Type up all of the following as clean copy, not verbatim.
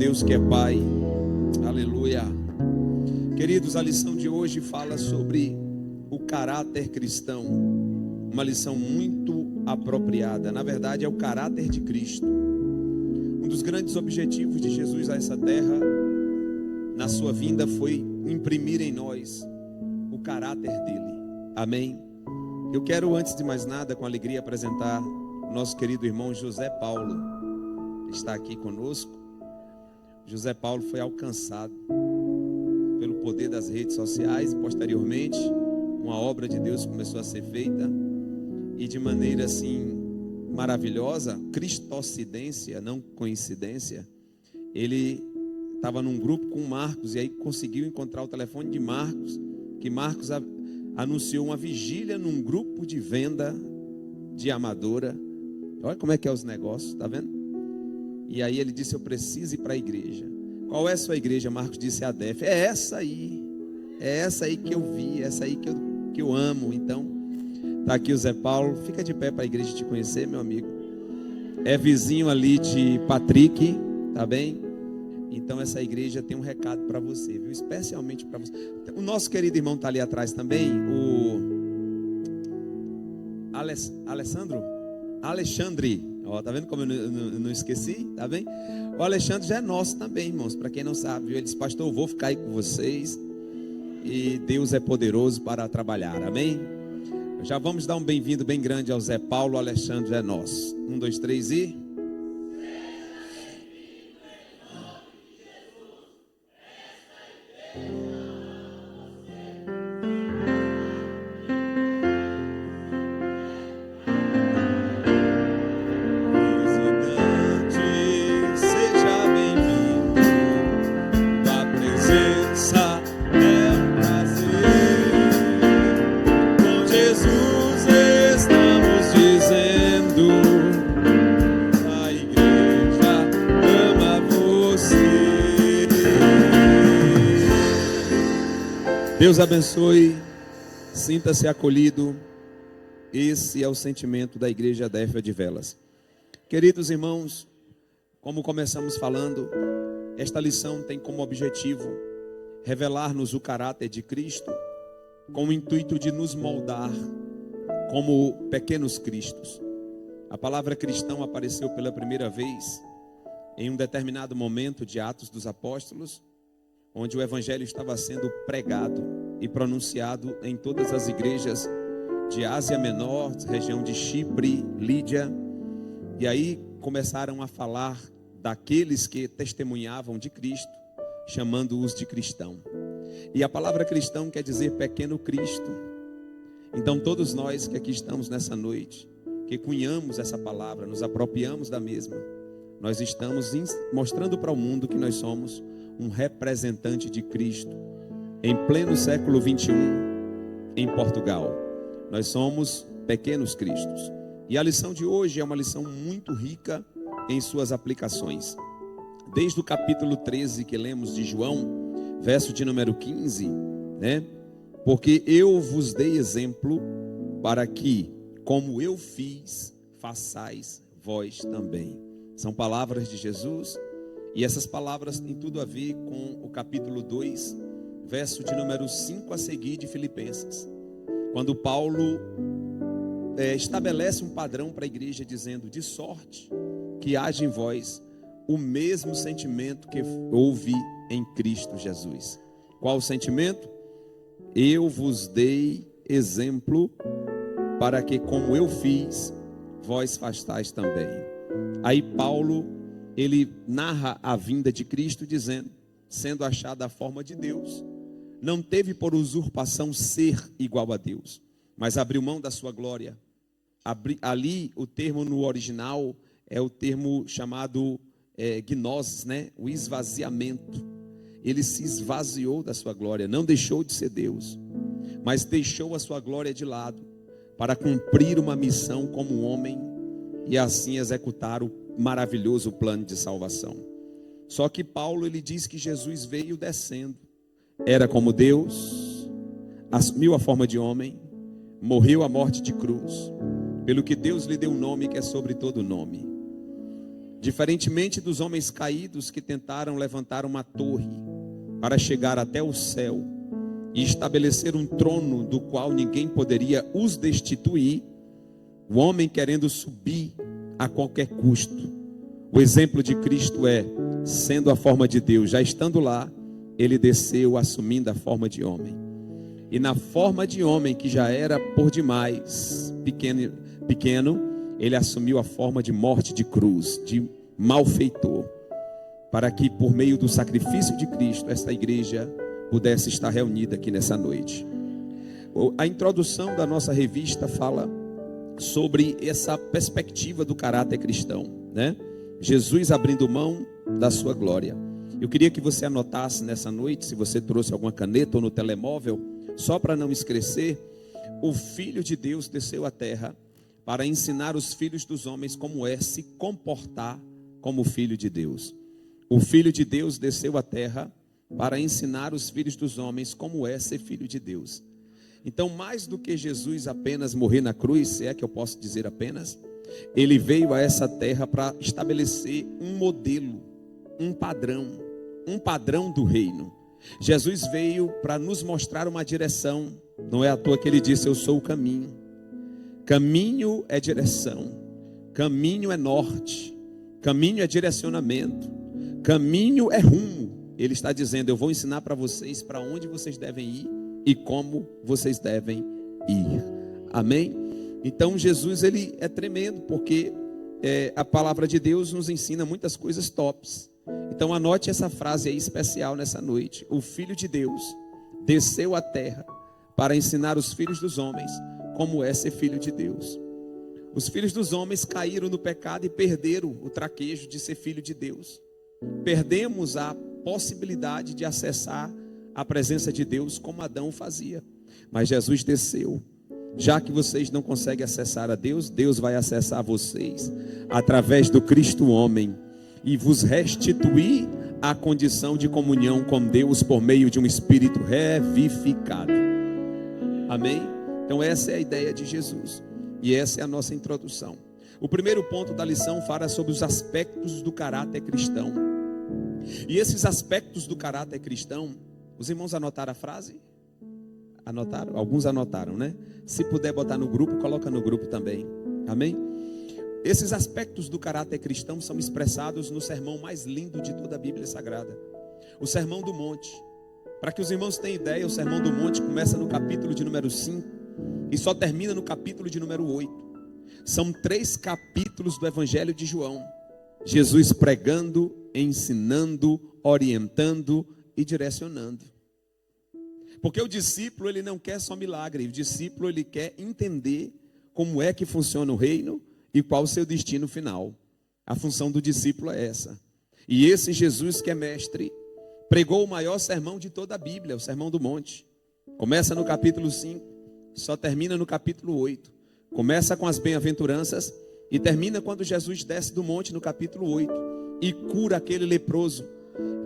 Deus que é Pai, aleluia. Queridos, a lição de hoje fala sobre o caráter cristão, uma lição muito apropriada. Na verdade, é o caráter de Cristo. Um dos grandes objetivos de Jesus a essa terra, na sua vinda, foi imprimir em nós o caráter dele. Amém? Eu quero, antes de mais nada, com alegria, apresentar o nosso querido irmão José Paulo, que está aqui conosco. José Paulo foi alcançado pelo poder das redes sociais e posteriormente uma obra de Deus começou a ser feita e de maneira assim maravilhosa, cristocidência, não coincidência, ele estava num grupo com Marcos e aí conseguiu encontrar o telefone de Marcos, que Marcos anunciou uma vigília num grupo de venda de Amadora. Olha como é que é os negócios, tá vendo? E aí ele disse: eu preciso ir para a igreja. Qual é a sua igreja? Marcos disse: a DEF. É essa aí que eu vi, é essa aí que eu amo. Então, tá aqui o Zé Paulo. Fica de pé para a igreja te conhecer, meu amigo. É vizinho ali de Patrick, tá bem? Então essa igreja tem um recado para você, viu? Especialmente para você. O nosso querido irmão tá ali atrás também, o Alexandre. Ó, tá vendo como eu não esqueci? Tá bem? O Alexandre já é nosso também, irmãos. Para quem não sabe, viu? Ele disse: pastor, eu vou ficar aí com vocês. E Deus é poderoso para trabalhar. Amém? Já vamos dar um bem-vindo bem grande ao Zé Paulo. O Alexandre é nosso. 1, 2, 3 e... Deus abençoe, sinta-se acolhido. Esse é o sentimento da igreja DEF de Velas. Queridos irmãos, como começamos falando, esta lição tem como objetivo revelar-nos o caráter de Cristo, com o intuito de nos moldar como pequenos cristos. A palavra cristão apareceu pela primeira vez em um determinado momento de Atos dos Apóstolos, onde o evangelho estava sendo pregado e pronunciado em todas as igrejas de Ásia Menor, região de Chipre, Lídia. E aí começaram a falar daqueles que testemunhavam de Cristo, chamando-os de cristão. E a palavra cristão quer dizer pequeno Cristo. Então todos nós que aqui estamos nessa noite, que cunhamos essa palavra, nos apropriamos da mesma, nós estamos mostrando para o mundo que nós somos um representante de Cristo em pleno século 21 em Portugal. Nós somos pequenos cristos. E a lição de hoje é uma lição muito rica em suas aplicações. Desde o capítulo 13 que lemos de João, verso de número 15, né? Porque eu vos dei exemplo para que, como eu fiz, façais vós também. São palavras de Jesus. E essas palavras têm tudo a ver com o capítulo 2, verso de número 5 a seguir de Filipenses. Quando Paulo estabelece um padrão para a igreja, dizendo: de sorte que haja em vós o mesmo sentimento que houve em Cristo Jesus. Qual o sentimento? Eu vos dei exemplo para que, como eu fiz, vós façais também. Aí Paulo, ele narra a vinda de Cristo dizendo: sendo achada a forma de Deus, não teve por usurpação ser igual a Deus, mas abriu mão da sua glória. Ali o termo no original é o termo chamado gnosis, né? O esvaziamento. Ele se esvaziou da sua glória, não deixou de ser Deus, mas deixou a sua glória de lado para cumprir uma missão como homem e assim executar o maravilhoso plano de salvação. Só que Paulo, ele diz que Jesus veio descendo, era como Deus, assumiu a forma de homem, morreu a morte de cruz, pelo que Deus lhe deu um nome que é sobre todo nome. Diferentemente dos homens caídos que tentaram levantar uma torre para chegar até o céu e estabelecer um trono do qual ninguém poderia os destituir, o homem querendo subir a qualquer custo. O exemplo de Cristo é, sendo a forma de Deus, já estando lá, ele desceu assumindo a forma de homem. E na forma de homem, que já era por demais pequeno, ele assumiu a forma de morte de cruz, de malfeitor, para que por meio do sacrifício de Cristo, esta igreja pudesse estar reunida aqui nessa noite. A introdução da nossa revista fala sobre essa perspectiva do caráter cristão, né? Jesus abrindo mão da sua glória. Eu queria que você anotasse nessa noite, se você trouxe alguma caneta ou no telemóvel, só para não esquecer: o Filho de Deus desceu à terra para ensinar os filhos dos homens como é se comportar como Filho de Deus. O Filho de Deus desceu à terra para ensinar os filhos dos homens como é ser filho de Deus. Então, mais do que Jesus apenas morrer na cruz, se é que eu posso dizer apenas, ele veio a essa terra para estabelecer um modelo, um padrão do reino. Jesus veio para nos mostrar uma direção. Não é à toa que ele disse: eu sou o caminho. Caminho é direção, caminho é norte, caminho é direcionamento, caminho é rumo. Ele está dizendo: eu vou ensinar para vocês para onde vocês devem ir e como vocês devem ir. Amém? Então Jesus, ele é tremendo, porque a palavra de Deus nos ensina muitas coisas tops. Então anote essa frase aí especial nessa noite: o Filho de Deus desceu à terra para ensinar os filhos dos homens como é ser filho de Deus. Os filhos dos homens caíram no pecado e perderam o traquejo de ser filho de Deus. Perdemos a possibilidade de acessar a presença de Deus como Adão fazia. Mas Jesus desceu. Já que vocês não conseguem acessar a Deus, Deus vai acessar vocês através do Cristo homem e vos restituir a condição de comunhão com Deus por meio de um espírito revivificado. Amém? Então essa é a ideia de Jesus e essa é a nossa introdução. O primeiro ponto da lição fala sobre os aspectos do caráter cristão. E esses aspectos do caráter cristão, os irmãos anotaram a frase? Anotaram? Alguns anotaram, né? Se puder botar no grupo, coloca no grupo também. Amém? Esses aspectos do caráter cristão são expressados no sermão mais lindo de toda a Bíblia Sagrada, o Sermão do Monte. Para que os irmãos tenham ideia, o Sermão do Monte começa no capítulo de número 5 e só termina no capítulo de número 8. São 3 capítulos do Evangelho de João. Jesus pregando, ensinando, orientando e direcionando. Porque o discípulo, ele não quer só milagre. O discípulo, ele quer entender como é que funciona o reino e qual o seu destino final. A função do discípulo é essa. E esse Jesus que é mestre, pregou o maior sermão de toda a Bíblia, o Sermão do Monte. Começa no capítulo 5, só termina no capítulo 8. Começa com as bem-aventuranças e termina quando Jesus desce do monte no capítulo 8 e cura aquele leproso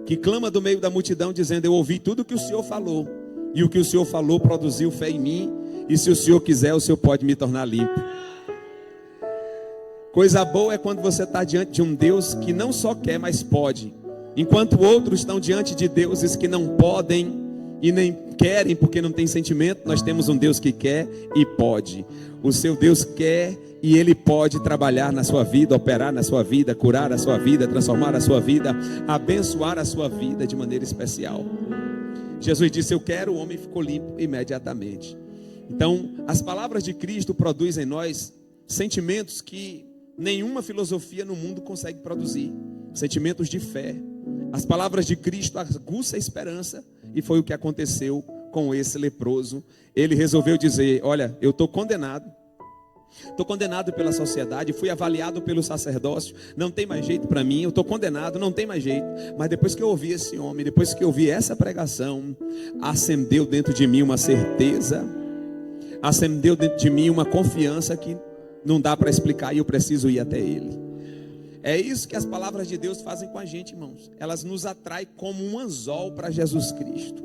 que clama do meio da multidão dizendo: eu ouvi tudo o que o Senhor falou, e o que o Senhor falou produziu fé em mim, e se o Senhor quiser, o Senhor pode me tornar limpo. Coisa boa é quando você está diante de um Deus que não só quer, mas pode. Enquanto outros estão diante de deuses que não podem e nem querem porque não tem sentimento, nós temos um Deus que quer e pode. O seu Deus quer e Ele pode trabalhar na sua vida, operar na sua vida, curar a sua vida, transformar a sua vida, abençoar a sua vida de maneira especial. Jesus disse: eu quero, o homem ficou limpo imediatamente. Então, as palavras de Cristo produzem em nós sentimentos que nenhuma filosofia no mundo consegue produzir. Sentimentos de fé. As palavras de Cristo aguçam a esperança, e foi o que aconteceu com esse leproso. Ele resolveu dizer: olha, eu estou condenado pela sociedade, fui avaliado pelo sacerdócio, não tem mais jeito para mim, eu estou condenado, não tem mais jeito. Mas depois que eu ouvi esse homem, depois que eu ouvi essa pregação, acendeu dentro de mim uma certeza, acendeu dentro de mim uma confiança que não dá para explicar, e eu preciso ir até ele. É isso que as palavras de Deus fazem com a gente, irmãos. Elas nos atraem como um anzol para Jesus Cristo.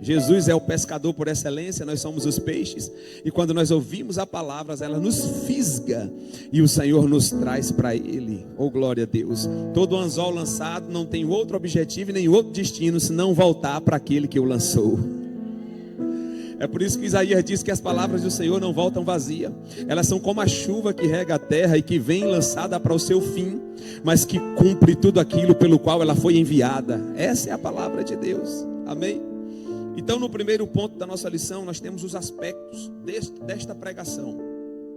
Jesus é o pescador por excelência, nós somos os peixes. E quando nós ouvimos a palavra, ela nos fisga e o Senhor nos traz para Ele. Oh, glória a Deus. Todo anzol lançado não tem outro objetivo e nem outro destino senão voltar para aquele que o lançou. É por isso que Isaías diz que as palavras do Senhor não voltam vazias. Elas são como a chuva que rega a terra e que vem lançada para o seu fim, mas que cumpre tudo aquilo pelo qual ela foi enviada. Essa é a palavra de Deus. Amém? Então, no primeiro ponto da nossa lição, nós temos os aspectos desta pregação,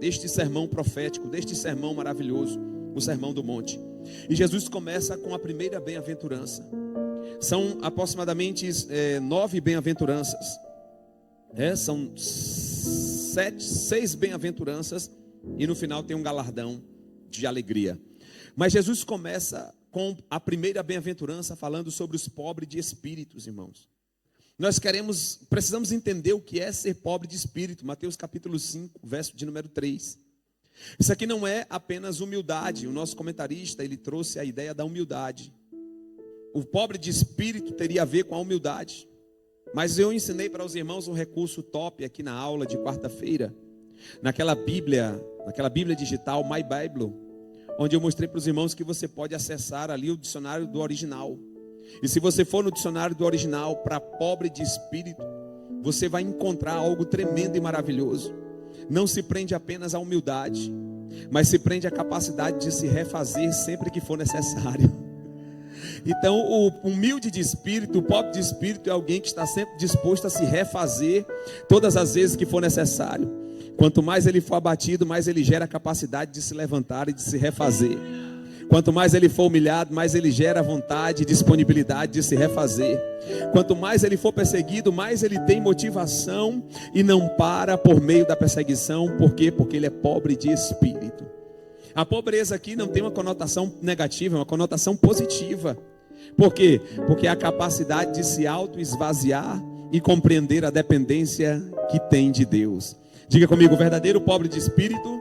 deste sermão profético, deste sermão maravilhoso, o Sermão do Monte. E Jesus começa com a primeira bem-aventurança. São aproximadamente 9 bem-aventuranças. São 6 bem-aventuranças e no final tem um galardão de alegria. Mas Jesus começa com a primeira bem-aventurança falando sobre os pobres de espíritos, irmãos. Nós precisamos entender o que é ser pobre de espírito. Mateus capítulo 5, verso de número 3. Isso aqui não é apenas humildade. O nosso comentarista, ele trouxe a ideia da humildade. O pobre de espírito teria a ver com a humildade. Mas eu ensinei para os irmãos um recurso top aqui na aula de quarta-feira, naquela Bíblia digital, My Bible, onde eu mostrei para os irmãos que você pode acessar ali o dicionário do original. E se você for no dicionário do original para pobre de espírito, você vai encontrar algo tremendo e maravilhoso. Não se prende apenas à humildade, mas se prende à capacidade de se refazer sempre que for necessário. Então, o humilde de espírito, o pobre de espírito é alguém que está sempre disposto a se refazer todas as vezes que for necessário. Quanto mais ele for abatido, mais ele gera a capacidade de se levantar e de se refazer. Quanto mais ele for humilhado, mais ele gera vontade e disponibilidade de se refazer. Quanto mais ele for perseguido, mais ele tem motivação e não para por meio da perseguição. Por quê? Porque ele é pobre de espírito. A pobreza aqui não tem uma conotação negativa, é uma conotação positiva. Por quê? Porque é a capacidade de se auto-esvaziar e compreender a dependência que tem de Deus. Diga comigo, o verdadeiro pobre de espírito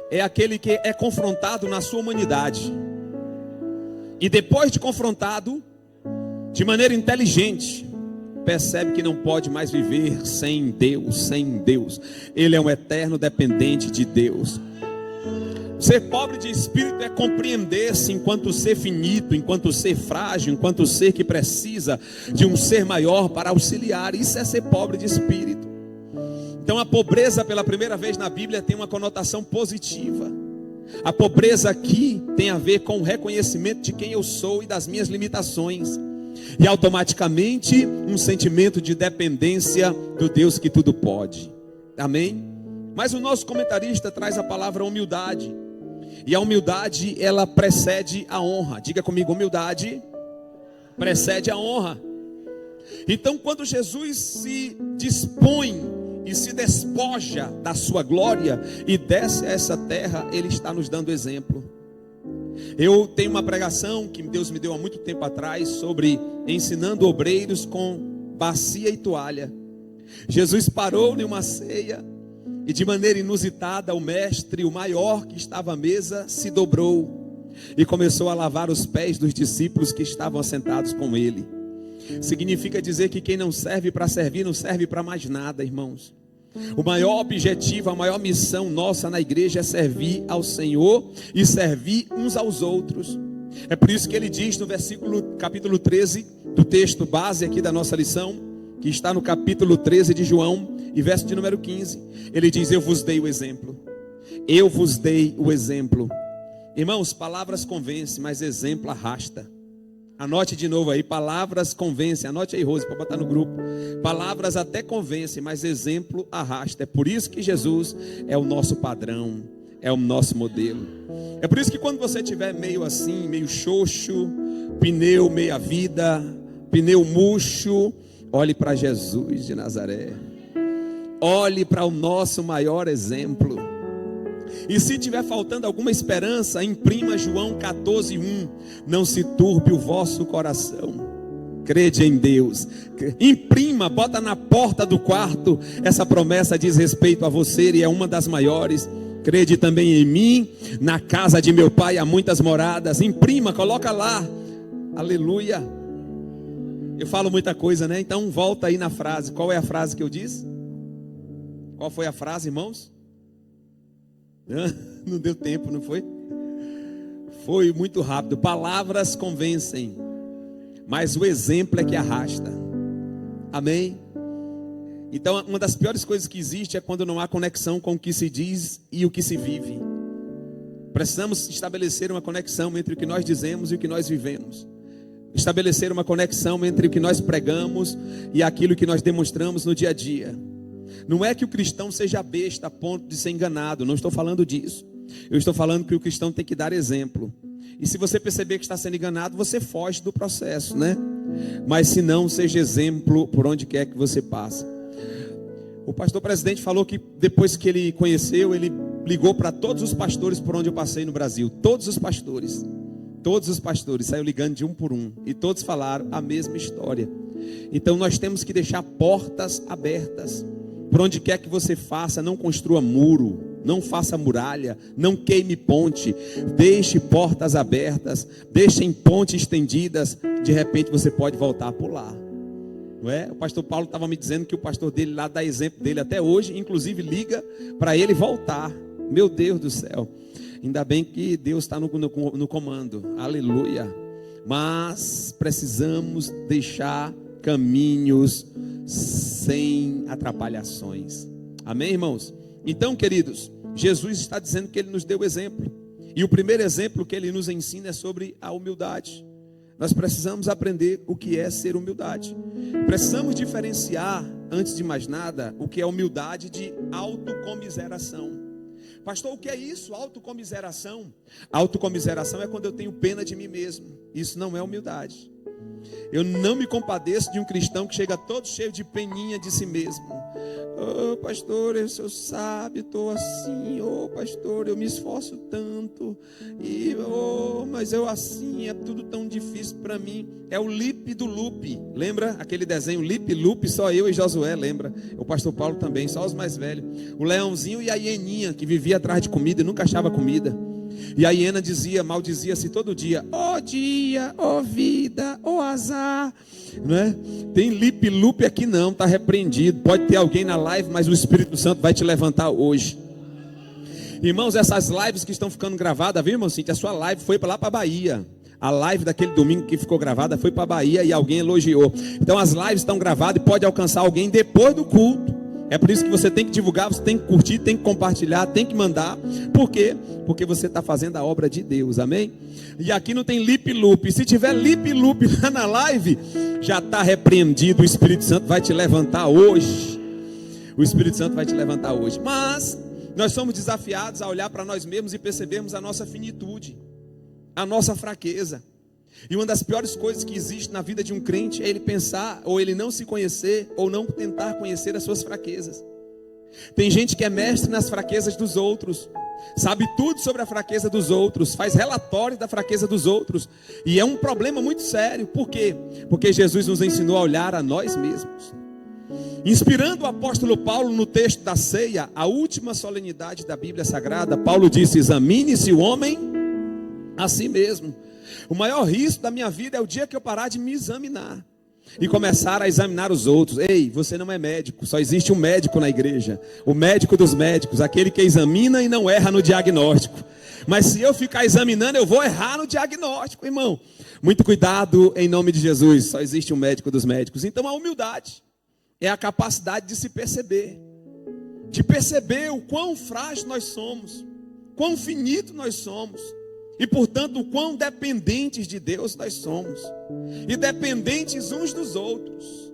é aquele que é confrontado na sua humanidade. E depois de confrontado, de maneira inteligente, percebe que não pode mais viver sem Deus, Ele é um eterno dependente de Deus. Ser pobre de espírito é compreender-se enquanto ser finito, enquanto ser frágil, enquanto ser que precisa de um ser maior para auxiliar. Isso é ser pobre de espírito. Então a pobreza pela primeira vez na Bíblia tem uma conotação positiva. A pobreza aqui tem a ver com o reconhecimento de quem eu sou e das minhas limitações. E automaticamente um sentimento de dependência do Deus que tudo pode. Amém? Mas o nosso comentarista traz a palavra humildade. E a humildade, ela precede a honra. Diga comigo, humildade precede a honra. Então, quando Jesus se dispõe e se despoja da sua glória e desce a essa terra, Ele está nos dando exemplo. Eu tenho uma pregação que Deus me deu há muito tempo atrás sobre ensinando obreiros com bacia e toalha. Jesus parou em uma ceia e de maneira inusitada o mestre, o maior que estava à mesa, se dobrou e começou a lavar os pés dos discípulos que estavam assentados com ele. Significa dizer que quem não serve para servir, não serve para mais nada, irmãos. O maior objetivo, a maior missão nossa na igreja é servir ao Senhor e servir uns aos outros. É por isso que ele diz no capítulo 13 do texto base aqui da nossa lição, que está no capítulo 13 de João e verso de número 15, ele diz: eu vos dei o exemplo. Eu vos dei o exemplo. Irmãos, palavras convencem, mas exemplo arrasta. Anote de novo aí, palavras convencem. Anote aí, Rose, para botar no grupo. Palavras até convencem, mas exemplo arrasta. É por isso que Jesus é o nosso padrão, é o nosso modelo. É por isso que quando você estiver meio assim, meio xoxo, pneu meia vida, pneu murcho, olhe para Jesus de Nazaré. Olhe para o nosso maior exemplo. E se tiver faltando alguma esperança, imprima João 14:1. Não se turbe o vosso coração. Crede em Deus. Imprima, bota na porta do quarto. Essa promessa diz respeito a você e é uma das maiores. Crede também em mim. Na casa de meu pai há muitas moradas. Imprima, coloca lá. Aleluia. Eu falo muita coisa, né? Então volta aí na frase. Qual é a frase que eu disse? Qual foi a frase, irmãos? Não deu tempo, não foi? Foi muito rápido. Palavras convencem, mas o exemplo é que arrasta. Amém? Então, uma das piores coisas que existe é quando não há conexão com o que se diz e o que se vive. Precisamos estabelecer uma conexão entre o que nós dizemos e o que nós vivemos. Estabelecer uma conexão entre o que nós pregamos e aquilo que nós demonstramos no dia a dia. Não é que o cristão seja besta a ponto de ser enganado, não estou falando disso. Eu estou falando que o cristão tem que dar exemplo. E se você perceber que está sendo enganado, você foge do processo, né? Mas se não, seja exemplo por onde quer que você passe. O pastor presidente falou que depois que ele conheceu, ele ligou para todos os pastores por onde eu passei no Brasil. Todos os pastores, saiu ligando de um por um. E todos falaram a mesma história. Então nós temos que deixar portas abertas. Por onde quer que você faça, não construa muro, não faça muralha, não queime ponte. Deixe portas abertas, deixem pontes estendidas. De repente você pode voltar a pular. Não é? O pastor Paulo estava me dizendo que o pastor dele lá dá exemplo dele até hoje, inclusive liga para ele voltar. Meu Deus do céu, ainda bem que Deus está no comando, aleluia. Mas precisamos deixar caminhos sem atrapalhações. Amém, irmãos? Então, queridos, Jesus está dizendo que ele nos deu exemplo. E o primeiro exemplo que ele nos ensina é sobre a humildade. Nós precisamos aprender o que é ser humildade. Precisamos diferenciar, antes de mais nada, o que é humildade de autocomiseração. Pastor, o que é isso? Autocomiseração? Autocomiseração é quando eu tenho pena de mim mesmo. Isso não é humildade. Eu não me compadeço de um cristão que chega todo cheio de peninha de si mesmo. Oh, pastor, o senhor sabe, estou assim. Oh, pastor, eu me esforço tanto. Mas eu assim, é tudo tão difícil para mim. É o Lip do Lupe. Lembra aquele desenho Lip Lupe? Só eu e Josué, lembra? O pastor Paulo também, só os mais velhos. O leãozinho e a hieninha que vivia atrás de comida e nunca achava comida. E a hiena maldizia-se todo dia. Ó dia, ó vida, ó azar, não é? Tem lip-lupe aqui não, está repreendido. Pode ter alguém na live, mas o Espírito Santo vai te levantar hoje. Irmãos, essas lives que estão ficando gravadas, viu, irmão Cíntia? A sua live foi para lá para a Bahia. A live daquele domingo que ficou gravada foi para a Bahia e alguém elogiou. Então as lives estão gravadas e pode alcançar alguém depois do culto. É por isso que você tem que divulgar, você tem que curtir, tem que compartilhar, tem que mandar. Por quê? Porque você está fazendo a obra de Deus, amém? E aqui não tem lip-loop. Se tiver lip-loop lá na live, já está repreendido. O Espírito Santo vai te levantar hoje. O Espírito Santo vai te levantar hoje. Mas nós somos desafiados a olhar para nós mesmos e percebermos a nossa finitude, a nossa fraqueza. E uma das piores coisas que existe na vida de um crente é ele pensar, ou ele não se conhecer, ou não tentar conhecer as suas fraquezas. Tem gente que é mestre nas fraquezas dos outros, sabe tudo sobre a fraqueza dos outros, faz relatório da fraqueza dos outros, e é um problema muito sério. Por quê? Porque Jesus nos ensinou a olhar a nós mesmos. Inspirando o apóstolo Paulo no texto da ceia, a última solenidade da Bíblia Sagrada, Paulo disse: examine-se o homem a si mesmo. O maior risco da minha vida é o dia que eu parar de me examinar e começar a examinar os outros. Ei, você não é médico, só existe um médico na igreja, o médico dos médicos, aquele que examina e não erra no diagnóstico. Mas se eu ficar examinando, eu vou errar no diagnóstico, irmão. Muito cuidado em nome de Jesus, só existe um médico dos médicos. Então a humildade é a capacidade de se perceber, de perceber o quão frágil nós somos, quão finito nós somos. E portanto, o quão dependentes de Deus nós somos. E dependentes uns dos outros.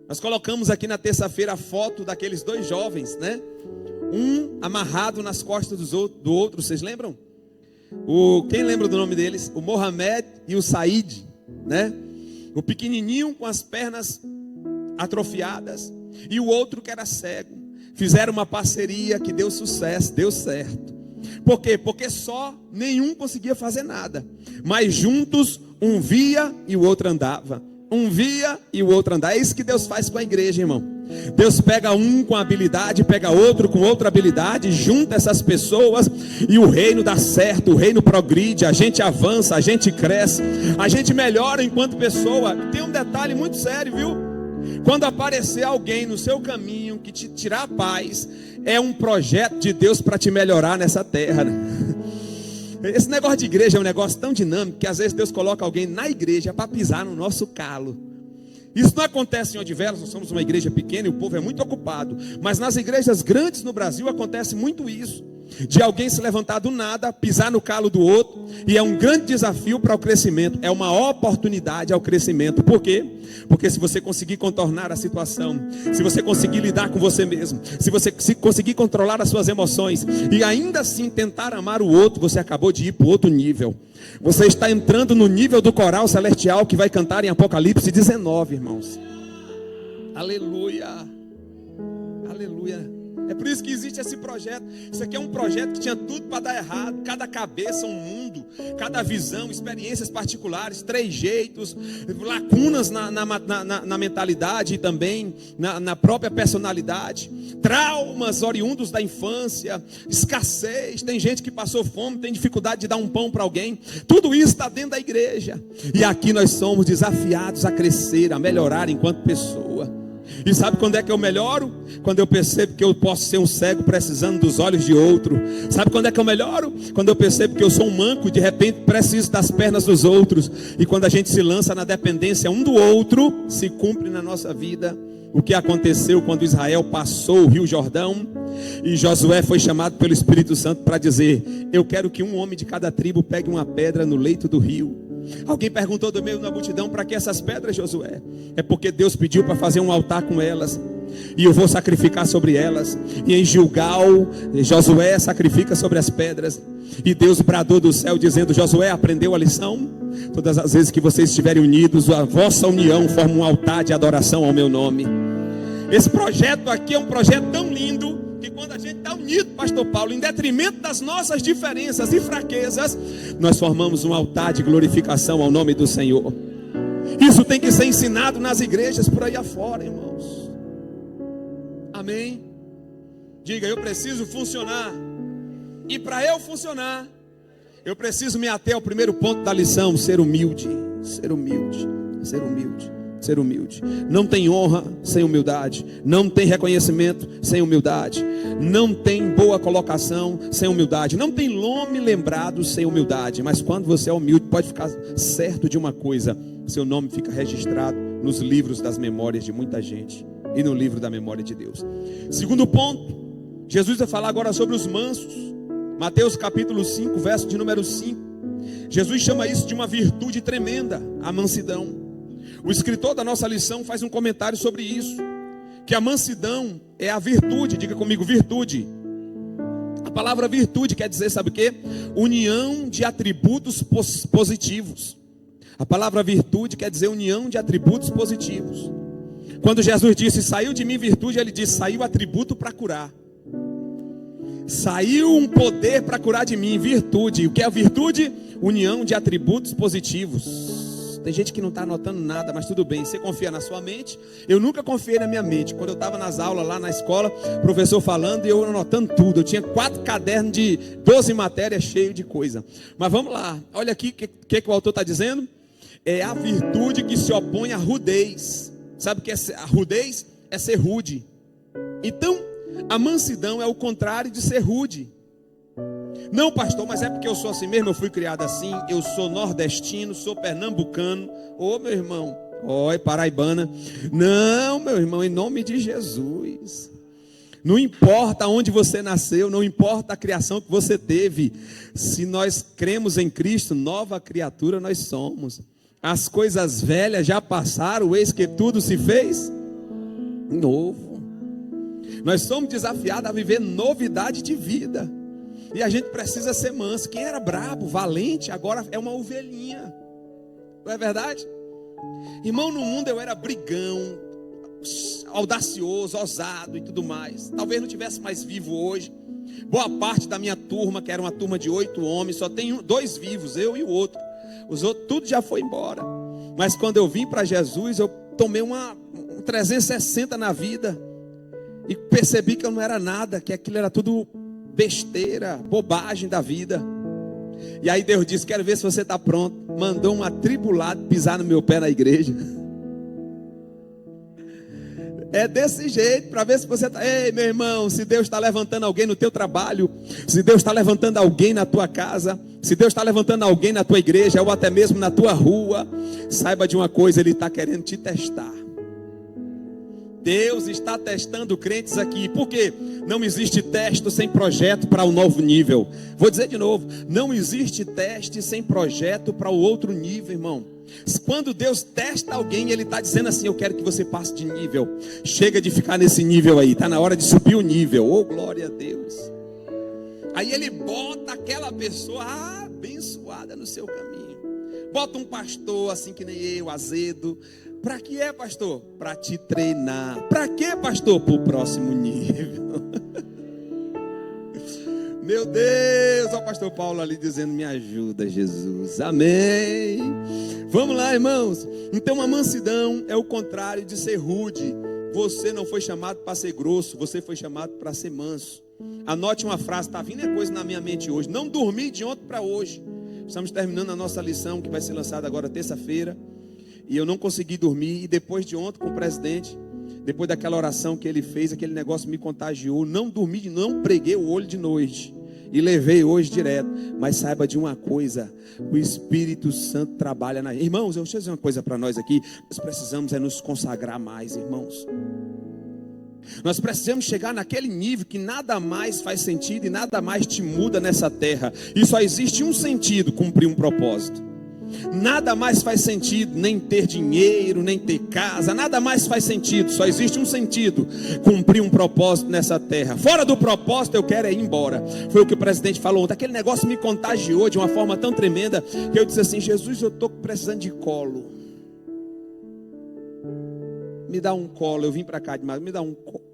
Nós colocamos aqui na terça-feira a foto daqueles dois jovens, né? Um amarrado nas costas do outro, vocês lembram? Quem lembra do nome deles? O Mohamed e o Said, né? O pequenininho com as pernas atrofiadas e o outro que era cego. Fizeram uma parceria que deu sucesso, deu certo. Por quê? Porque só nenhum conseguia fazer nada. Mas juntos, um via e o outro andava. Um via e o outro andava. É isso que Deus faz com a igreja, irmão. Deus pega um com habilidade, pega outro com outra habilidade, junta essas pessoas e o reino dá certo, o reino progride, a gente avança, a gente cresce, a gente melhora enquanto pessoa. Tem um detalhe muito sério, viu? Quando aparecer alguém no seu caminho que te tirar a paz, é um projeto de Deus para te melhorar nessa terra, né? Esse negócio de igreja é um negócio tão dinâmico que às vezes Deus coloca alguém na igreja para pisar no nosso calo. Isso não acontece em Odivelas, nós somos uma igreja pequena e o povo é muito ocupado. Mas nas igrejas grandes no Brasil acontece muito isso. De alguém se levantar do nada, pisar no calo do outro. E é um grande desafio para o crescimento. É uma oportunidade ao crescimento. Por quê? Porque se você conseguir contornar a situação, se você conseguir lidar com você mesmo, se você conseguir controlar as suas emoções e ainda assim tentar amar o outro, você acabou de ir para o outro nível. Você está entrando no nível do coral celestial que vai cantar em Apocalipse 19, irmãos. Aleluia. Aleluia. É por isso que existe esse projeto. Isso aqui é um projeto que tinha tudo para dar errado. Cada cabeça um mundo, cada visão, experiências particulares, trejeitos, lacunas na mentalidade e também na própria personalidade, traumas oriundos da infância, escassez. Tem gente que passou fome, tem dificuldade de dar um pão para alguém. Tudo isso está dentro da igreja. E aqui nós somos desafiados a crescer, a melhorar enquanto pessoa. E sabe quando é que eu melhoro? Quando eu percebo que eu posso ser um cego precisando dos olhos de outro. Sabe quando é que eu melhoro? Quando eu percebo que eu sou um manco e de repente preciso das pernas dos outros. E quando a gente se lança na dependência um do outro, se cumpre na nossa vida o que aconteceu quando Israel passou o Rio Jordão e Josué foi chamado pelo Espírito Santo para dizer: eu quero que um homem de cada tribo pegue uma pedra no leito do rio. Alguém perguntou do meio da multidão: para que essas pedras, Josué? É porque Deus pediu para fazer um altar com elas, e eu vou sacrificar sobre elas. E em Gilgal, Josué sacrifica sobre as pedras. E Deus bradou do céu dizendo: Josué, aprendeu a lição? Todas as vezes que vocês estiverem unidos, a vossa união forma um altar de adoração ao meu nome. Esse projeto aqui é um projeto tão lindo que quando a gente está unido, pastor Paulo, em detrimento das nossas diferenças e fraquezas, nós formamos um altar de glorificação ao nome do Senhor. Isso tem que ser ensinado nas igrejas por aí afora, irmãos. Amém? Diga: eu preciso funcionar. E para eu funcionar, eu preciso me ater ao primeiro ponto da lição: ser humilde. Ser humilde, ser humilde, ser humilde. Não tem honra sem humildade. Não tem reconhecimento sem humildade. Não tem boa colocação sem humildade. Não tem nome lembrado sem humildade. Mas quando você é humilde, pode ficar certo de uma coisa: seu nome fica registrado nos livros das memórias de muita gente e no livro da memória de Deus. Segundo ponto, Jesus vai falar agora sobre os mansos. Mateus capítulo 5, verso de número 5. Jesus chama isso de uma virtude tremenda, a mansidão. O escritor da nossa lição faz um comentário sobre isso, que a mansidão é a virtude. Diga comigo: virtude. A palavra virtude quer dizer, sabe o quê? União de atributos positivos. A palavra virtude quer dizer união de atributos positivos. Quando Jesus disse: saiu de mim virtude, ele disse: saiu atributo para curar. Saiu um poder para curar de mim, virtude. O que é virtude? União de atributos positivos. Tem gente que não está anotando nada, mas tudo bem. Você confia na sua mente? Eu nunca confiei na minha mente. Quando eu estava nas aulas lá na escola, professor falando e eu anotando tudo. Eu tinha 4 cadernos de 12 matérias cheio de coisa. Mas vamos lá, olha aqui o que o autor está dizendo. É a virtude que se opõe à rudez. Sabe o que é a rudez? É ser rude. Então, a mansidão é o contrário de ser rude. Não, pastor, mas é porque eu sou assim mesmo, eu fui criado assim, eu sou nordestino, sou pernambucano. Ô, meu irmão, oi, paraibana. Não, meu irmão, em nome de Jesus. Não importa onde você nasceu, não importa a criação que você teve. Se nós cremos em Cristo, nova criatura nós somos. As coisas velhas já passaram, eis que tudo se fez novo. Nós somos desafiados a viver novidade de vida. E a gente precisa ser manso. Quem era brabo, valente, agora é uma ovelhinha. Não é verdade? Irmão, no mundo eu era brigão, audacioso, ousado e tudo mais. Talvez não tivesse mais vivo hoje. Boa parte da minha turma, que era uma turma de 8 homens, só tem 2 vivos, eu e o outro. Os outros tudo já foi embora. Mas quando eu vim para Jesus, eu tomei um 360 na vida e percebi que eu não era nada, que aquilo era tudo besteira, bobagem da vida. E aí Deus disse: quero ver se você está pronto. Mandou um atribulado pisar no meu pé na igreja. É desse jeito, para ver se você está... Ei, meu irmão, se Deus está levantando alguém no teu trabalho, se Deus está levantando alguém na tua casa, se Deus está levantando alguém na tua igreja, ou até mesmo na tua rua, saiba de uma coisa: Ele está querendo te testar. Deus está testando crentes aqui. Por quê? Não existe teste sem projeto para um novo nível. Vou dizer de novo: não existe teste sem projeto para o outro nível, irmão. Quando Deus testa alguém, Ele está dizendo assim: eu quero que você passe de nível. Chega de ficar nesse nível aí, está na hora de subir o nível. Oh, glória a Deus. Aí Ele bota aquela pessoa abençoada no seu caminho. Bota um pastor assim que nem eu, azedo. Para que é, pastor? Para te treinar. Para que, pastor? Para o próximo nível. Meu Deus, olha o pastor Paulo ali dizendo: me ajuda, Jesus. Amém. Vamos lá, irmãos. Então a mansidão é o contrário de ser rude. Você não foi chamado para ser grosso, você foi chamado para ser manso. Anote uma frase, está vindo coisa na minha mente hoje. Não dormi de ontem para hoje. Estamos terminando a nossa lição, que vai ser lançada agora terça-feira. E eu não consegui dormir. E depois de ontem com o presidente, depois daquela oração que ele fez, aquele negócio me contagiou. Não dormi, não preguei o olho de noite. E levei hoje direto. Mas saiba de uma coisa: o Espírito Santo trabalha na... Irmãos, eu vou dizer uma coisa para nós aqui. Nós precisamos nos consagrar mais, irmãos. Nós precisamos chegar naquele nível que nada mais faz sentido e nada mais te muda nessa terra. E só existe um sentido: cumprir um propósito. Nada mais faz sentido, nem ter dinheiro, nem ter casa. Nada mais faz sentido, só existe um sentido: cumprir um propósito nessa terra. Fora do propósito eu quero ir embora. Foi o que o presidente falou ontem. Aquele negócio me contagiou de uma forma tão tremenda que eu disse assim: Jesus, eu estou precisando de colo. Me dá um colo. Eu vim para cá demais, me dá um colo.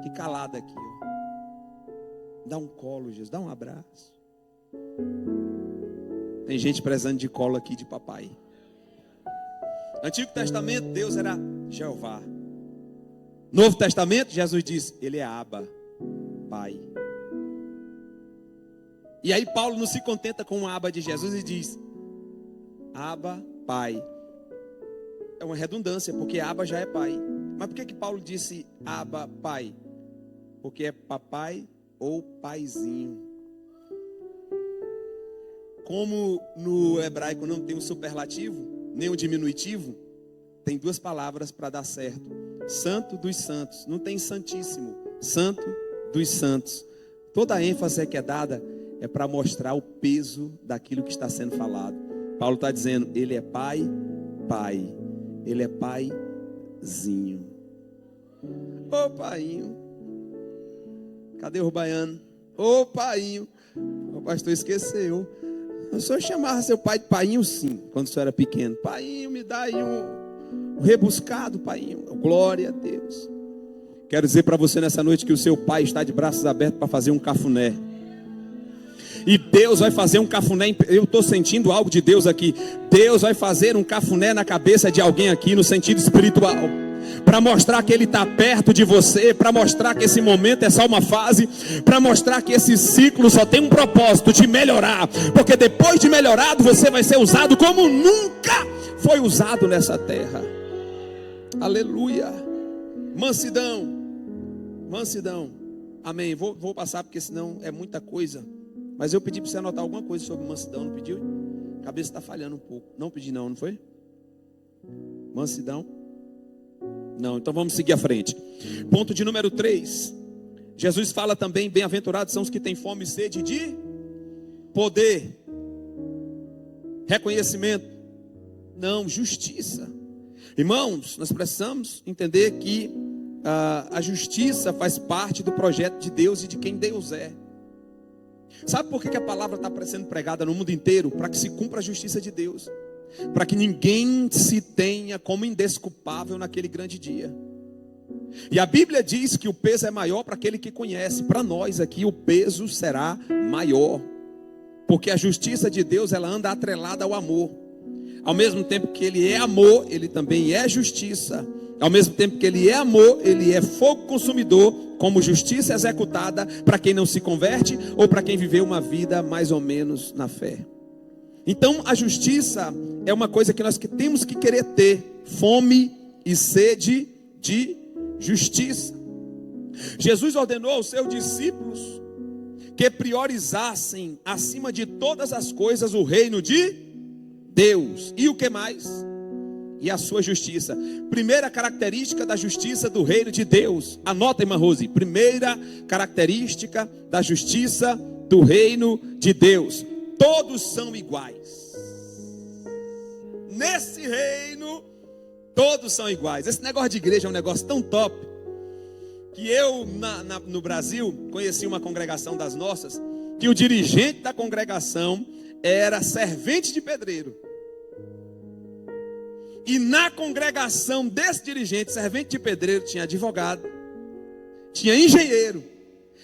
Que calada aqui, ó. Dá um colo, Jesus, dá um abraço. Tem gente precisando de colo aqui de papai. Antigo Testamento, Deus era Jeová. Novo Testamento, Jesus diz: Ele é Abba, Pai. E aí Paulo não se contenta com o Abba de Jesus e diz: Abba, Pai. É uma redundância, porque Abba já é pai. Mas por que Paulo disse Abba, Pai? Porque é papai ou paizinho. Como no hebraico não tem um superlativo, nem um diminutivo, tem duas palavras para dar certo: Santo dos Santos. Não tem Santíssimo, Santo dos Santos. Toda a ênfase que é dada é para mostrar o peso daquilo que está sendo falado. Paulo está dizendo: Ele é Pai, Pai. Ele é paizinho. Ô painho. Cadê o baiano? Ô painho. O pastor esqueceu. O senhor chamava seu pai de painho, sim, quando o senhor era pequeno. Painho, me dá aí um rebuscado, painho. Glória a Deus. Quero dizer para você nessa noite que o seu pai está de braços abertos para fazer um cafuné. E Deus vai fazer um cafuné. Eu estou sentindo algo de Deus aqui. Deus vai fazer um cafuné na cabeça de alguém aqui, no sentido espiritual, para mostrar que Ele está perto de você, para mostrar que esse momento é só uma fase, para mostrar que esse ciclo só tem um propósito: de melhorar. Porque depois de melhorado, você vai ser usado como nunca foi usado nessa terra. Aleluia. Mansidão. Mansidão. Amém. Vou passar, porque senão é muita coisa. Mas eu pedi para você anotar alguma coisa sobre mansidão, não pediu? A cabeça está falhando um pouco. Não pedi não foi? Mansidão? Não, então vamos seguir à frente. Ponto de número 3. Jesus fala também: bem-aventurados são os que têm fome e sede de poder. Reconhecimento? Não, justiça. Irmãos, nós precisamos entender que a justiça faz parte do projeto de Deus e de quem Deus é. Sabe por que a palavra está sendo pregada no mundo inteiro? Para que se cumpra a justiça de Deus, para que ninguém se tenha como indesculpável naquele grande dia. E a Bíblia diz que o peso é maior para aquele que conhece. Para nós aqui o peso será maior, porque a justiça de Deus, ela anda atrelada ao amor. Ao mesmo tempo que ele é amor, ele também é justiça. Ao mesmo tempo que ele é amor, ele é fogo consumidor, como justiça executada para quem não se converte ou para quem viveu uma vida mais ou menos na fé. Então a justiça é uma coisa que nós temos que querer ter, fome e sede de justiça. Jesus ordenou aos seus discípulos que priorizassem acima de todas as coisas o reino de Deus. E o que mais? E a sua justiça. Primeira característica da justiça do reino de Deus. Anota, irmã Rose. Primeira característica da justiça do reino de Deus. Todos são iguais. Nesse reino, todos são iguais. Esse negócio de igreja é um negócio tão top, que eu, no Brasil, conheci uma congregação das nossas, que o dirigente da congregação era servente de pedreiro. E na congregação desse dirigente, servente de pedreiro, tinha advogado, tinha engenheiro.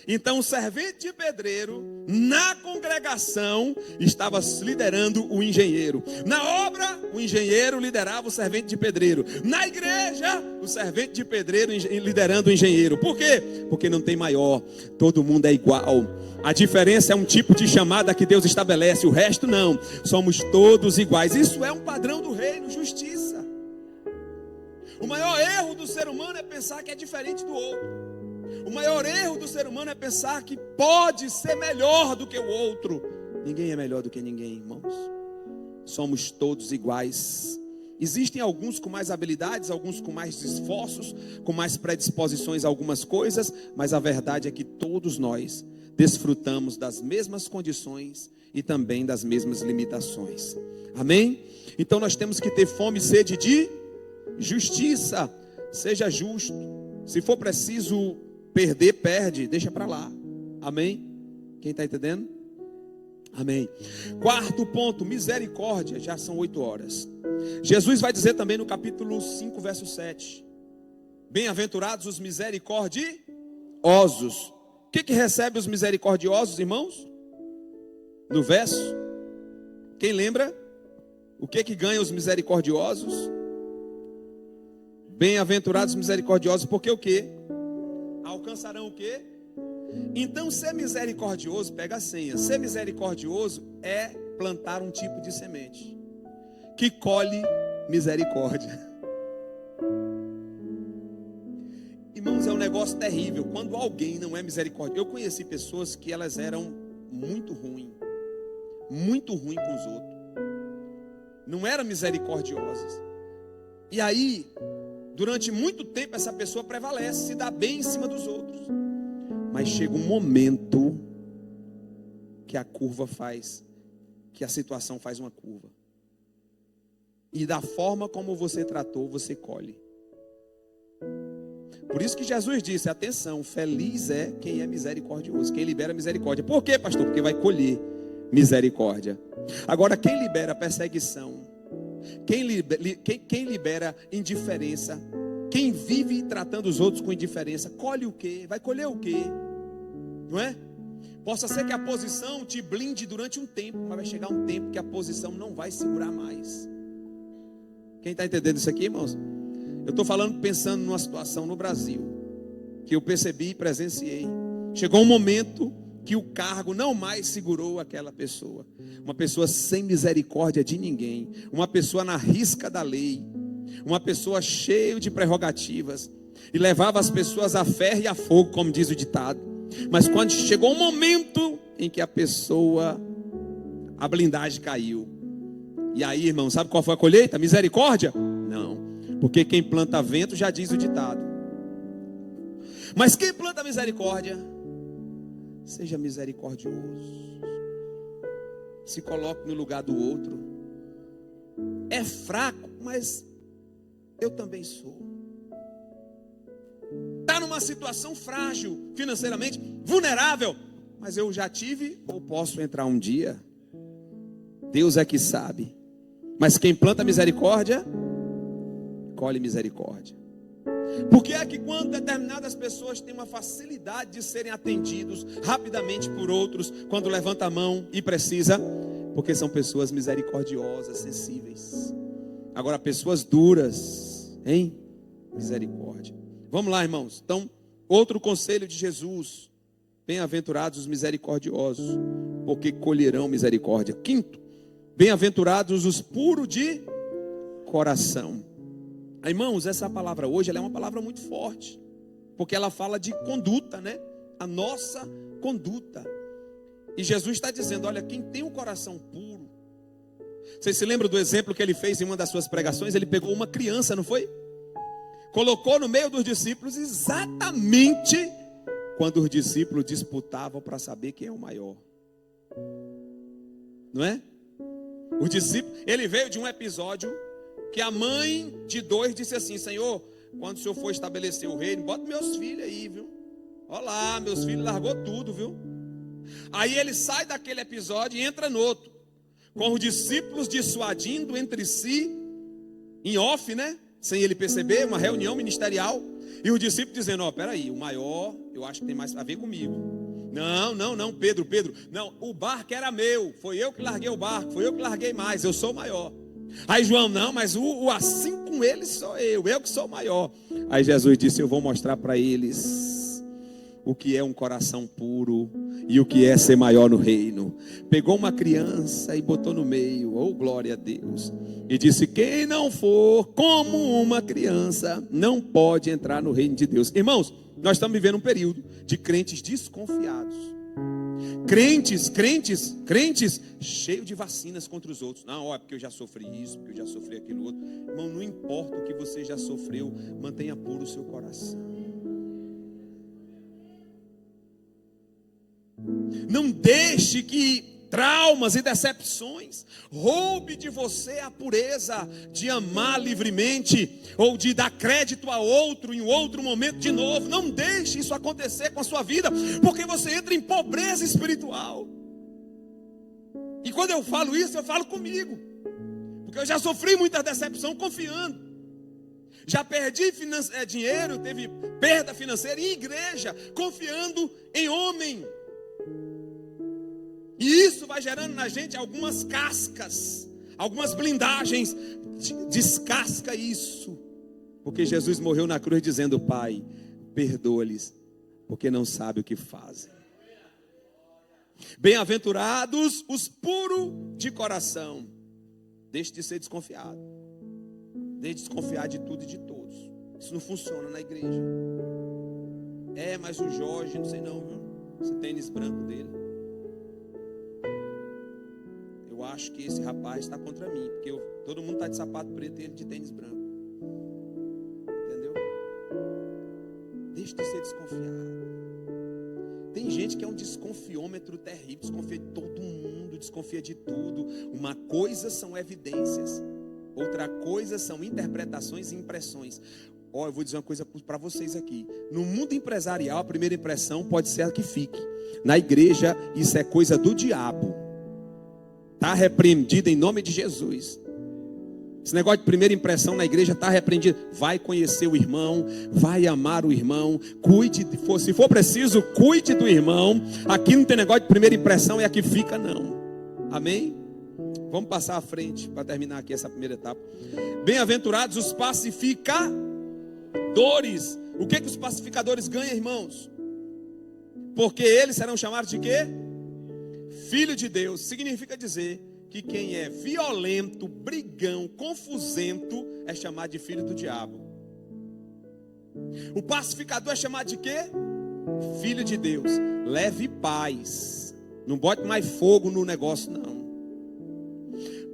Então o servente de pedreiro, na congregação, estava liderando o engenheiro. Na obra, o engenheiro liderava o servente de pedreiro. Na igreja, o servente de pedreiro liderando o engenheiro. Por quê? Porque não tem maior, todo mundo é igual. A diferença é um tipo de chamada que Deus estabelece, o resto não. Somos todos iguais. Isso é um padrão do reino, justiça. O maior erro do ser humano é pensar que é diferente do outro. O maior erro do ser humano é pensar que pode ser melhor do que o outro. Ninguém é melhor do que ninguém, irmãos. Somos todos iguais. Existem alguns com mais habilidades, alguns com mais esforços, com mais predisposições a algumas coisas, mas a verdade é que todos nós desfrutamos das mesmas condições e também das mesmas limitações. Amém? Então nós temos que ter fome e sede de justiça. Seja justo. Se for preciso perder, perde, deixa para lá. Amém? Quem está entendendo? Amém. Quarto ponto, misericórdia. Já são 8 horas. Jesus vai dizer também no capítulo 5, verso 7. Bem-aventurados os misericordiosos. O que recebe os misericordiosos, irmãos? No verso. Quem lembra? O que ganha os misericordiosos? Bem-aventurados os misericordiosos, porque o quê? Alcançarão o quê? Então ser misericordioso, pega a senha. Ser misericordioso é plantar um tipo de semente que colhe misericórdia. Irmãos, é um negócio terrível quando alguém não é misericordioso. Eu conheci pessoas que elas eram muito ruins com os outros, não eram misericordiosas. E aí, durante muito tempo, essa pessoa prevalece, se dá bem em cima dos outros. Mas chega um momento que a curva faz, que a situação faz uma curva. E da forma como você tratou, você colhe. Por isso que Jesus disse, atenção, feliz é quem é misericordioso, quem libera misericórdia. Por quê, pastor? Porque vai colher misericórdia. Agora, quem libera perseguição, quem libera indiferença, quem vive tratando os outros com indiferença, colhe o quê? Vai colher o quê? Não é? Possa ser que a posição te blinde durante um tempo, mas vai chegar um tempo que a posição não vai segurar mais. Quem está entendendo isso aqui, irmãos? Eu estou falando, pensando numa situação no Brasil, que eu percebi e presenciei. Chegou um momento que o cargo não mais segurou aquela pessoa. Uma pessoa sem misericórdia de ninguém. Uma pessoa na risca da lei. Uma pessoa cheia de prerrogativas. E levava as pessoas a ferro e a fogo, como diz o ditado. Mas quando chegou um momento em que a blindagem caiu. E aí, irmão, sabe qual foi a colheita? Misericórdia? Não. Porque quem planta vento, já diz o ditado. Mas quem planta misericórdia, seja misericordioso. Se coloque no lugar do outro. É fraco, mas eu também sou. Está numa situação frágil, financeiramente, vulnerável, mas eu já tive ou posso entrar um dia. Deus é que sabe. Mas quem planta misericórdia, colhe misericórdia. Porque é que quando determinadas pessoas têm uma facilidade de serem atendidos rapidamente por outros, quando levanta a mão e precisa, porque são pessoas misericordiosas, sensíveis. Agora, pessoas duras, hein? Misericórdia. Vamos lá, irmãos. Então, outro conselho de Jesus: bem-aventurados os misericordiosos, porque colherão misericórdia. Quinto, bem-aventurados os puros de coração. Irmãos, essa palavra hoje ela é uma palavra muito forte, porque ela fala de conduta, né? A nossa conduta. E Jesus está dizendo: olha, quem tem um coração puro. Vocês se lembram do exemplo que ele fez em uma das suas pregações? Ele pegou uma criança, não foi? Colocou no meio dos discípulos exatamente quando os discípulos disputavam para saber quem é o maior. Não é? Os discípulos, ele veio de um episódio que a mãe de dois disse assim: Senhor, quando o Senhor for estabelecer o reino, bota meus filhos aí, viu? Olha lá, meus filhos largou tudo, viu? Aí ele sai daquele episódio e entra no outro, com os discípulos dissuadindo entre si, em off, né? Sem ele perceber, uma reunião ministerial. E os discípulos dizendo: ó, peraí, o maior, eu acho que tem mais a ver comigo. Não, Pedro, não, o barco era meu, foi eu que larguei o barco, foi eu que larguei mais, eu sou o maior. Aí João: não, mas o assim com eles sou eu que sou o maior. Aí Jesus disse: eu vou mostrar para eles o que é um coração puro e o que é ser maior no reino. Pegou uma criança e botou no meio, oh glória a Deus, e disse: quem não for como uma criança não pode entrar no reino de Deus. Irmãos, nós estamos vivendo um período de crentes desconfiados, crentes cheios de vacinas contra os outros. Não, é porque eu já sofri isso, porque eu já sofri aquilo outro. Irmão, não importa o que você já sofreu, mantenha puro o seu coração. Não deixe que traumas e decepções roube de você a pureza de amar livremente, ou de dar crédito a outro em outro momento de novo. Não deixe isso acontecer com a sua vida, porque você entra em pobreza espiritual. E quando eu falo isso, eu falo comigo, porque eu já sofri muita decepção confiando. Já perdi dinheiro, teve perda financeira em igreja, confiando em homem. E isso vai gerando na gente algumas cascas, algumas blindagens. Descasca isso, porque Jesus morreu na cruz dizendo: Pai, perdoa-lhes, porque não sabem o que fazem. Bem-aventurados os puros de coração. Deixe de ser desconfiado. Deixe de desconfiar de tudo e de todos. Isso não funciona na igreja. Mas o Jorge, não sei não, viu? Esse tênis branco dele, eu acho que esse rapaz está contra mim, porque todo mundo está de sapato preto e ele de tênis branco. Entendeu? Deixe de ser desconfiado. Tem gente que é um desconfiômetro terrível, desconfia de todo mundo, desconfia de tudo. Uma coisa são evidências, outra coisa são interpretações e impressões. Eu vou dizer uma coisa para vocês aqui. No mundo empresarial, a primeira impressão pode ser a que fique. Na igreja, isso é coisa do diabo. Está repreendido em nome de Jesus. Esse negócio de primeira impressão na igreja está repreendido. Vai conhecer o irmão, vai amar o irmão, se for preciso, cuide do irmão. Aqui não tem negócio de primeira impressão, é a que fica não. Amém? Vamos passar à frente para terminar aqui essa primeira etapa. Bem-aventurados os pacificadores. O que os pacificadores ganham, irmãos? Porque eles serão chamados de quê? Filho de Deus. Significa dizer que quem é violento, brigão, confusento é chamado de filho do diabo. O pacificador é chamado de quê? Filho de Deus. Leve paz. Não bote mais fogo no negócio não.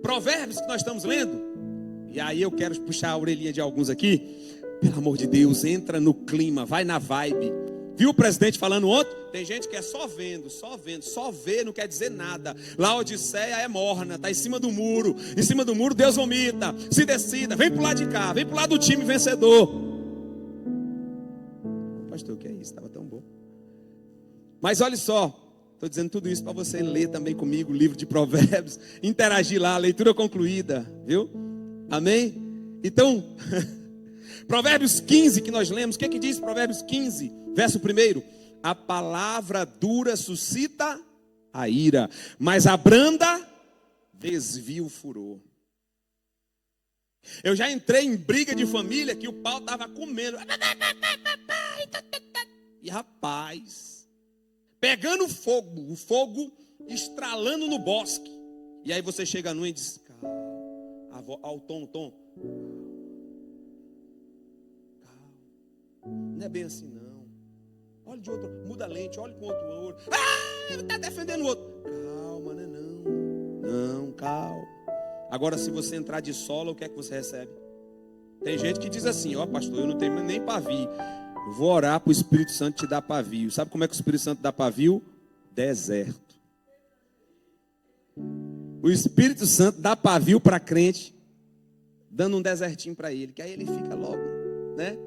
Provérbios que nós estamos lendo, e aí eu quero puxar a orelhinha de alguns aqui. Pelo amor de Deus, entra no clima, vai na vibe. Viu o presidente falando ontem? Tem gente que é só vendo, só ver não quer dizer nada. Laodiceia é morna, está em cima do muro. Em cima do muro Deus vomita. Se decida, vem pro lado de cá, vem pro lado do time vencedor. Pastor, o que é isso? Estava tão bom. Mas olha só, estou dizendo tudo isso para você ler também comigo o livro de Provérbios, interagir lá, leitura concluída, viu? Amém? Então, Provérbios 15 que nós lemos, o que é que diz Provérbios 15? Verso 1: a palavra dura suscita a ira, mas a branda desvia o furor. Eu já entrei em briga de família que o pau estava comendo. E rapaz, pegando fogo, o fogo estralando no bosque. E aí você chega num e diz: calma, ao tom, calma. Não é bem assim não. Olha de outro, muda a lente, olha com outro olho. Ele está defendendo o outro. Calma, não é não. Não, calma. Agora, se você entrar de sola, o que é que você recebe? Tem gente que diz assim: ó, pastor, eu não tenho nem pavio. Eu vou orar para o Espírito Santo te dar pavio. Sabe como é que o Espírito Santo dá pavio? Deserto. O Espírito Santo dá pavio para crente, dando um desertinho para ele, que aí ele fica logo, né?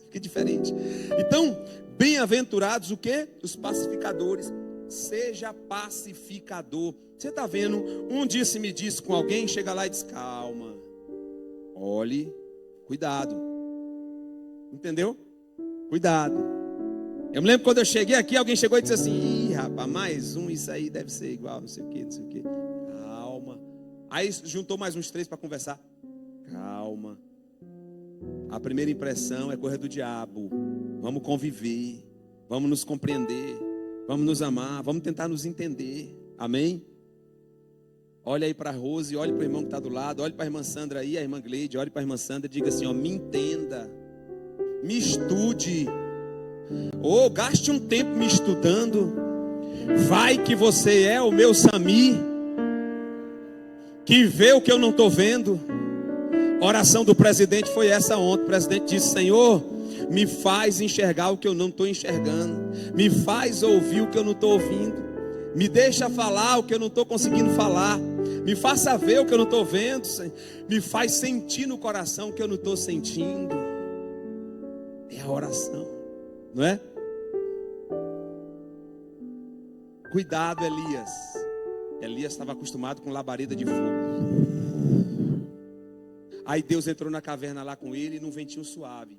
Fica diferente. Então, bem-aventurados o quê? Os pacificadores. Seja pacificador. Você está vendo? Um dia se me disse com alguém, chega lá e diz: calma, olhe, cuidado. Entendeu? Cuidado. Eu me lembro quando eu cheguei aqui, alguém chegou e disse assim: ih, rapaz, mais um, isso aí deve ser igual, não sei o que, não sei o que. Calma. Aí juntou mais uns 3 para conversar. Calma. A primeira impressão é coisa do diabo. Vamos conviver, vamos nos compreender, vamos nos amar, vamos tentar nos entender. Amém? Olha aí para a Rose, olhe para o irmão que está do lado, olhe para a irmã Sandra aí, a irmã Gleide, olhe para a irmã Sandra e diga assim: ó, me entenda, me estude, ou gaste um tempo me estudando. Vai que você é o meu Sami, que vê o que eu não estou vendo. A oração do presidente foi essa ontem. O presidente disse: Senhor, me faz enxergar o que eu não estou enxergando, me faz ouvir o que eu não estou ouvindo, me deixa falar o que eu não estou conseguindo falar, me faça ver o que eu não estou vendo, me faz sentir no coração o que eu não estou sentindo. É a oração, não é? Cuidado, Elias. Elias estava acostumado com labareda de fogo. Aí Deus entrou na caverna lá com ele, num ventinho suave.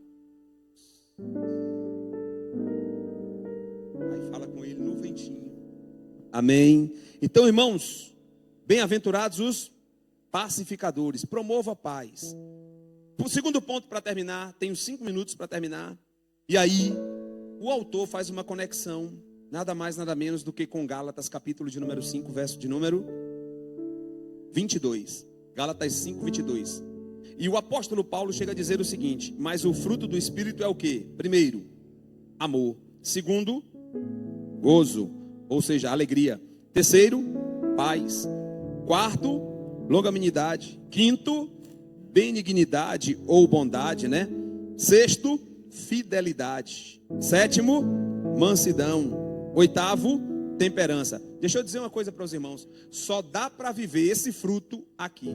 Aí fala com ele no ventinho. Amém. Então, irmãos, bem-aventurados os pacificadores. Promova a paz. O segundo ponto para terminar, tenho 5 minutos para terminar. E aí, o autor faz uma conexão, nada mais, nada menos do que com Gálatas, capítulo de número 5, verso de número 22. Gálatas 5, 22. E o apóstolo Paulo chega a dizer o seguinte: mas o fruto do Espírito é o quê? Primeiro, amor. Segundo, gozo, ou seja, alegria. Terceiro, paz. Quarto, longanimidade. Quinto, benignidade ou bondade, né? Sexto, fidelidade. Sétimo, mansidão. Oitavo, temperança. Deixa eu dizer uma coisa para os irmãos: só dá para viver esse fruto aqui.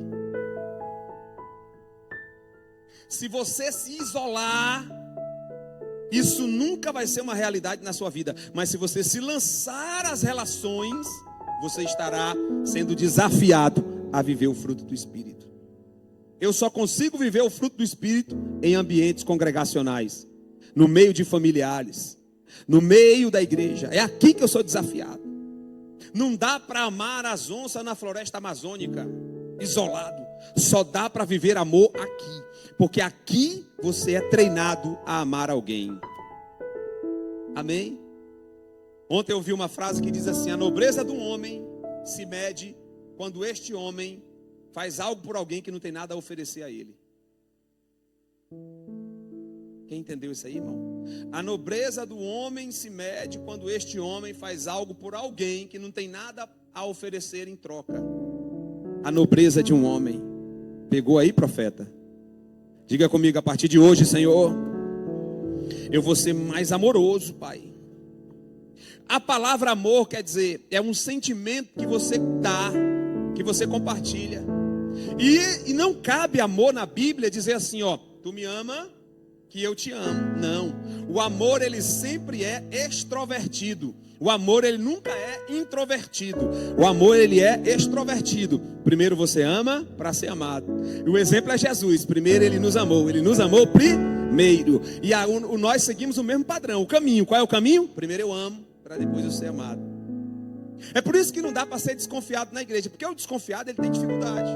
Se você se isolar, isso nunca vai ser uma realidade na sua vida. Mas se você se lançar às relações, você estará sendo desafiado a viver o fruto do Espírito. Eu só consigo viver o fruto do Espírito em ambientes congregacionais, no meio de familiares, no meio da igreja. É aqui que eu sou desafiado. Não dá para amar as onças na floresta amazônica, isolado. Só dá para viver amor aqui, porque aqui você é treinado a amar alguém. Amém? Ontem eu ouvi uma frase que diz assim: a nobreza do homem se mede quando este homem faz algo por alguém que não tem nada a oferecer a ele. Quem entendeu isso aí, irmão? A nobreza do homem se mede quando este homem faz algo por alguém que não tem nada a oferecer em troca. A nobreza de um homem. Pegou aí, profeta? Diga comigo: a partir de hoje, Senhor, eu vou ser mais amoroso, Pai. A palavra amor quer dizer, é um sentimento que você dá, que você compartilha. E não cabe amor na Bíblia dizer assim, ó, tu me ama, que eu te amo. Não. O amor, ele sempre é extrovertido. O amor, ele nunca é introvertido. O amor, ele é extrovertido. Primeiro você ama para ser amado. E o exemplo é Jesus. Primeiro ele nos amou primeiro. E nós seguimos o mesmo padrão. O caminho, qual é o caminho? Primeiro eu amo, para depois eu ser amado. É por isso que não dá para ser desconfiado na igreja. Porque o desconfiado, ele tem dificuldade.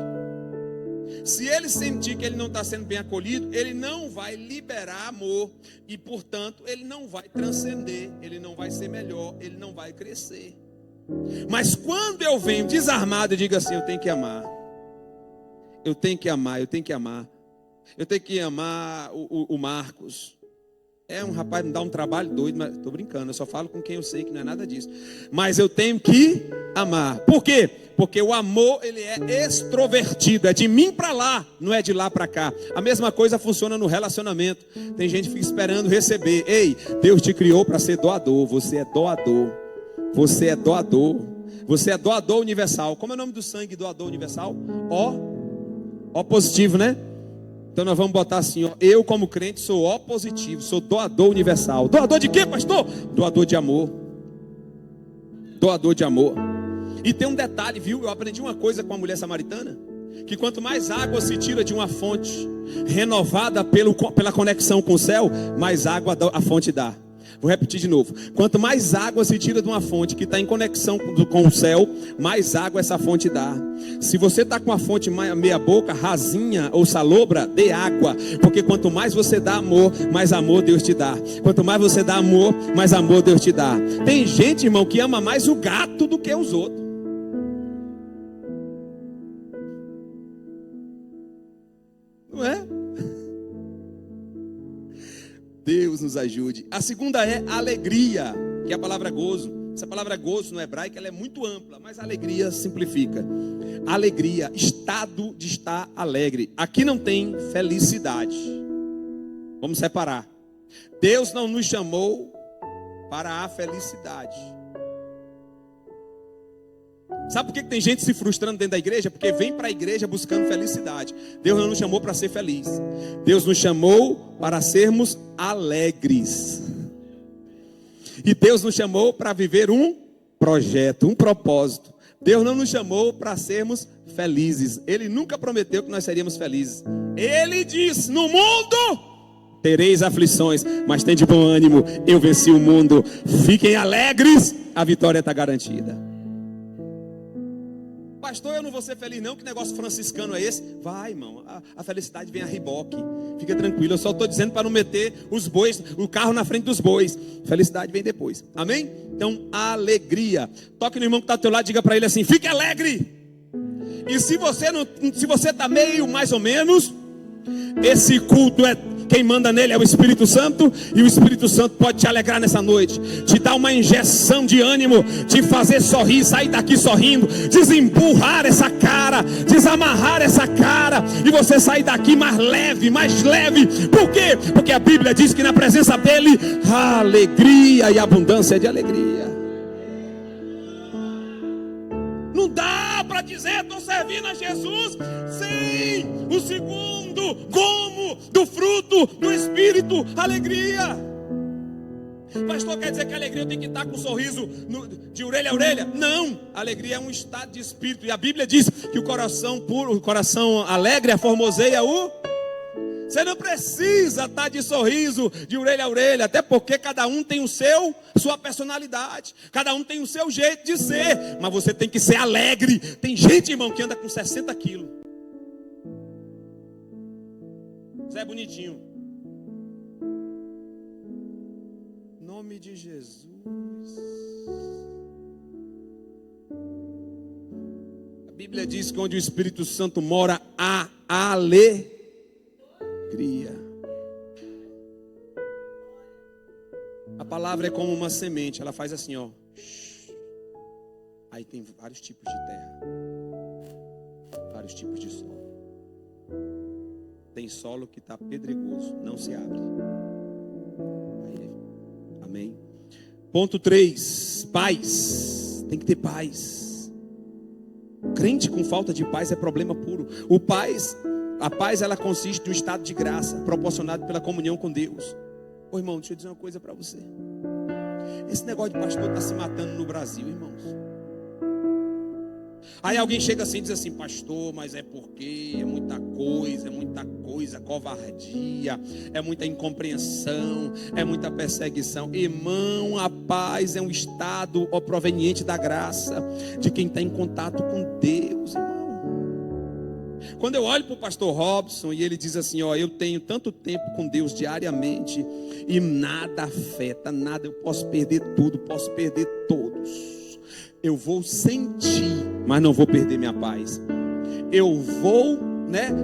Se ele sentir que ele não está sendo bem acolhido, ele não vai liberar amor. E, portanto, ele não vai transcender, ele não vai ser melhor, ele não vai crescer. Mas quando eu venho desarmado e digo assim, eu tenho que amar. Eu tenho que amar, eu tenho que amar. Eu tenho que amar o Marcos. É um rapaz, me dá um trabalho doido, mas estou brincando, eu só falo com quem eu sei que não é nada disso. Mas eu tenho que amar. Por quê? Porque o amor, ele é extrovertido, é de mim para lá, não é de lá para cá. A mesma coisa funciona no relacionamento. Tem gente que fica esperando receber. Ei, Deus te criou para ser doador, você é doador. Você é doador. Você é doador universal. Como é o nome do sangue doador universal? O positivo, né? Então nós vamos botar assim, ó, eu como crente sou O positivo, sou doador universal. Doador de quê, pastor? Doador de amor. Doador de amor. E tem um detalhe, viu? Eu aprendi uma coisa com a mulher samaritana, que quanto mais água se tira de uma fonte renovada pela conexão com o céu, mais água a fonte dá. Vou repetir de novo. Quanto mais água se tira de uma fonte que está em conexão com o céu, mais água essa fonte dá. Se você está com a fonte meia boca, rasinha ou salobra, dê água. Porque quanto mais você dá amor, mais amor Deus te dá. Quanto mais você dá amor, mais amor Deus te dá. Tem gente, irmão, que ama mais o gato do que os outros. Não é? Deus nos ajude. A segunda é alegria, que é a palavra gozo. Essa palavra gozo no hebraico ela é muito ampla, mas alegria simplifica. Alegria, estado de estar alegre. Aqui não tem felicidade. Vamos separar. Deus não nos chamou para a felicidade. Sabe por que tem gente se frustrando dentro da igreja? Porque vem para a igreja buscando felicidade. Deus não nos chamou para ser feliz. Deus nos chamou para sermos alegres. E Deus nos chamou para viver um projeto, um propósito. Deus não nos chamou para sermos felizes. Ele nunca prometeu que nós seríamos felizes. Ele diz, no mundo tereis aflições, mas tem de bom ânimo, eu venci o mundo. Fiquem alegres, a vitória está garantida. Pastor, eu não vou ser feliz não, que negócio franciscano é esse? Vai, irmão, a felicidade vem a reboque. Fica tranquilo, eu só estou dizendo para não meter os bois, o carro na frente dos bois. Felicidade vem depois, amém? Então, alegria. Toque no irmão que está ao teu lado, diga para ele assim, fique alegre. E se você está meio mais ou menos, esse culto quem manda nele é o Espírito Santo, e o Espírito Santo pode te alegrar nessa noite, te dar uma injeção de ânimo, te fazer sorrir, sair daqui sorrindo, desemburrar essa cara, desamarrar essa cara, e você sair daqui mais leve. Por quê? Porque a Bíblia diz que na presença dele há alegria e abundância de alegria. Não dá para dizer estou servindo a Jesus sem o segundo gomo do fruto do Espírito, alegria. Pastor, quer dizer que a alegria eu tenho que estar com um sorriso de orelha a orelha? Não, alegria é um estado de espírito. E a Bíblia diz que o coração puro, o coração alegre formoseia o... Você não precisa estar de sorriso de orelha a orelha, até porque cada um tem sua personalidade, cada um tem o seu jeito de ser, mas você tem que ser alegre. Tem gente, irmão, que anda com 60 quilos. Você é bonitinho. Em nome de Jesus. A Bíblia diz que onde o Espírito Santo mora, há alegria. A palavra é como uma semente, ela faz assim, ó. Aí tem vários tipos de terra, vários tipos de solo. Tem solo que está pedregoso, não se abre. Aí, amém. Ponto 3, paz. Tem que ter paz. Crente com falta de paz é problema puro. A paz ela consiste no estado de graça proporcionado pela comunhão com Deus. Ô irmão, deixa eu dizer uma coisa para você. Esse negócio de pastor está se matando no Brasil, irmãos. Aí alguém chega assim e diz assim, pastor, mas é porque é muita coisa, covardia, é muita incompreensão, é muita perseguição. Irmão, a paz é um estado proveniente da graça de quem está em contato com Deus, irmão. quando eu olho para o pastor Robson e ele diz assim, ó, eu tenho tanto tempo com Deus diariamente e nada afeta, nada, eu posso perder tudo, posso perder todos. Eu vou sentir, mas não vou perder minha paz. Eu vou,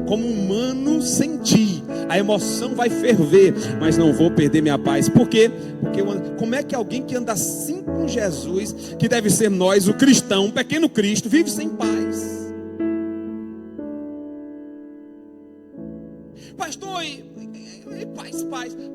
como humano sentir, a emoção vai ferver, mas não vou perder minha paz. Por quê? Porque como é que alguém que anda assim com Jesus, que deve ser nós, o cristão, um pequeno Cristo, vive sem paz? Pastor,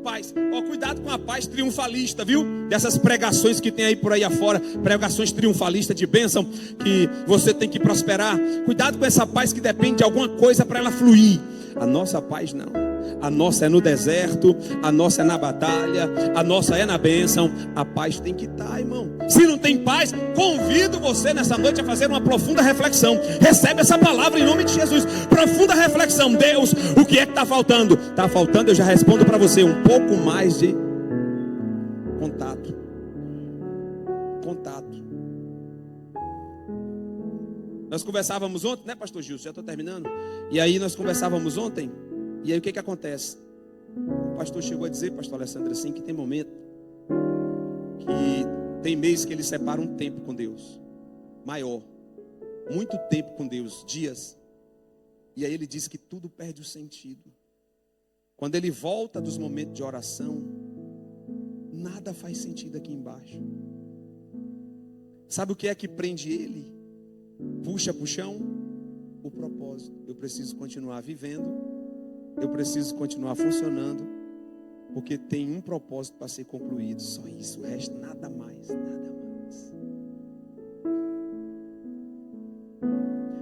paz. Ó, cuidado com a paz triunfalista, viu? Dessas pregações que tem aí por aí afora, pregações triunfalistas de bênção, que você tem que prosperar. Cuidado com essa paz que depende de alguma coisa para ela fluir. A nossa paz não. A nossa é no deserto, a nossa é na batalha, a nossa é na bênção. A paz tem que estar, irmão. Se não tem paz, convido você nessa noite a fazer uma profunda reflexão. Recebe essa palavra em nome de Jesus. Profunda reflexão. Deus, o que é que está faltando? Está faltando, eu já respondo para você, um pouco mais de contato. Nós conversávamos ontem, né, pastor Gilson? Já estou terminando. E aí nós conversávamos ontem. E aí o que acontece? O pastor chegou a dizer, pastor Alessandro, assim, que tem momento, que tem mês que ele separa um tempo com Deus, maior, muito tempo com Deus, dias. E aí ele diz que tudo perde o sentido. Quando ele volta dos momentos de oração, nada faz sentido aqui embaixo. Sabe o que é que prende ele? Puxa pro chão o propósito. Eu preciso continuar vivendo, eu preciso continuar funcionando, porque tem um propósito para ser concluído, só isso, o resto nada mais.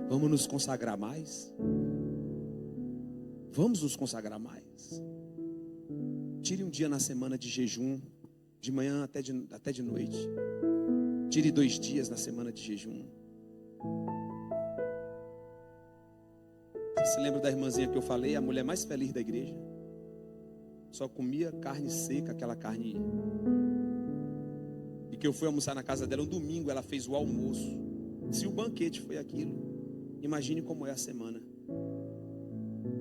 Vamos nos consagrar mais? Vamos nos consagrar mais? Tire um dia na semana de jejum, de manhã até de noite. Tire 2 dias na semana de jejum. Você se lembra da irmãzinha que eu falei? A mulher mais feliz da igreja. Só comia carne seca, aquela carne. E que eu fui almoçar na casa dela um domingo, ela fez o almoço. Se o banquete foi aquilo, imagine como é a semana.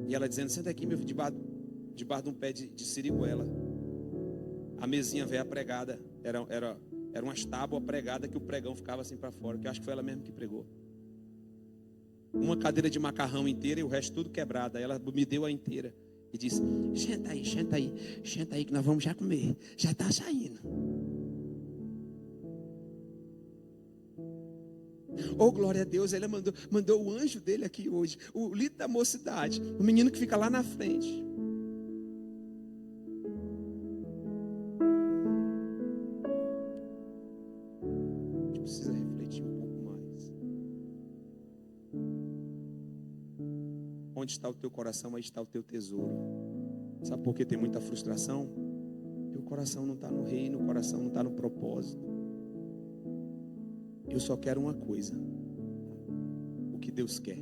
E ela dizendo, senta aqui, meu filho, debaixo de um pé de siriguela. A mesinha velha pregada, era umas tábuas pregadas que o pregão ficava assim para fora, que eu acho que foi ela mesma que pregou. Uma cadeira de macarrão inteira e o resto tudo quebrado. Aí ela me deu a inteira e disse, senta aí que nós vamos já comer, já está saindo. Oh, glória a Deus, ele mandou o anjo dele aqui hoje, o líder da mocidade, o menino que fica lá na frente. A gente precisa refletir um pouco mais. Onde está o teu coração, aí está o teu tesouro. Sabe por que tem muita frustração? Porque o coração não está no reino, o coração não está no propósito. Eu só quero uma coisa: o que Deus quer.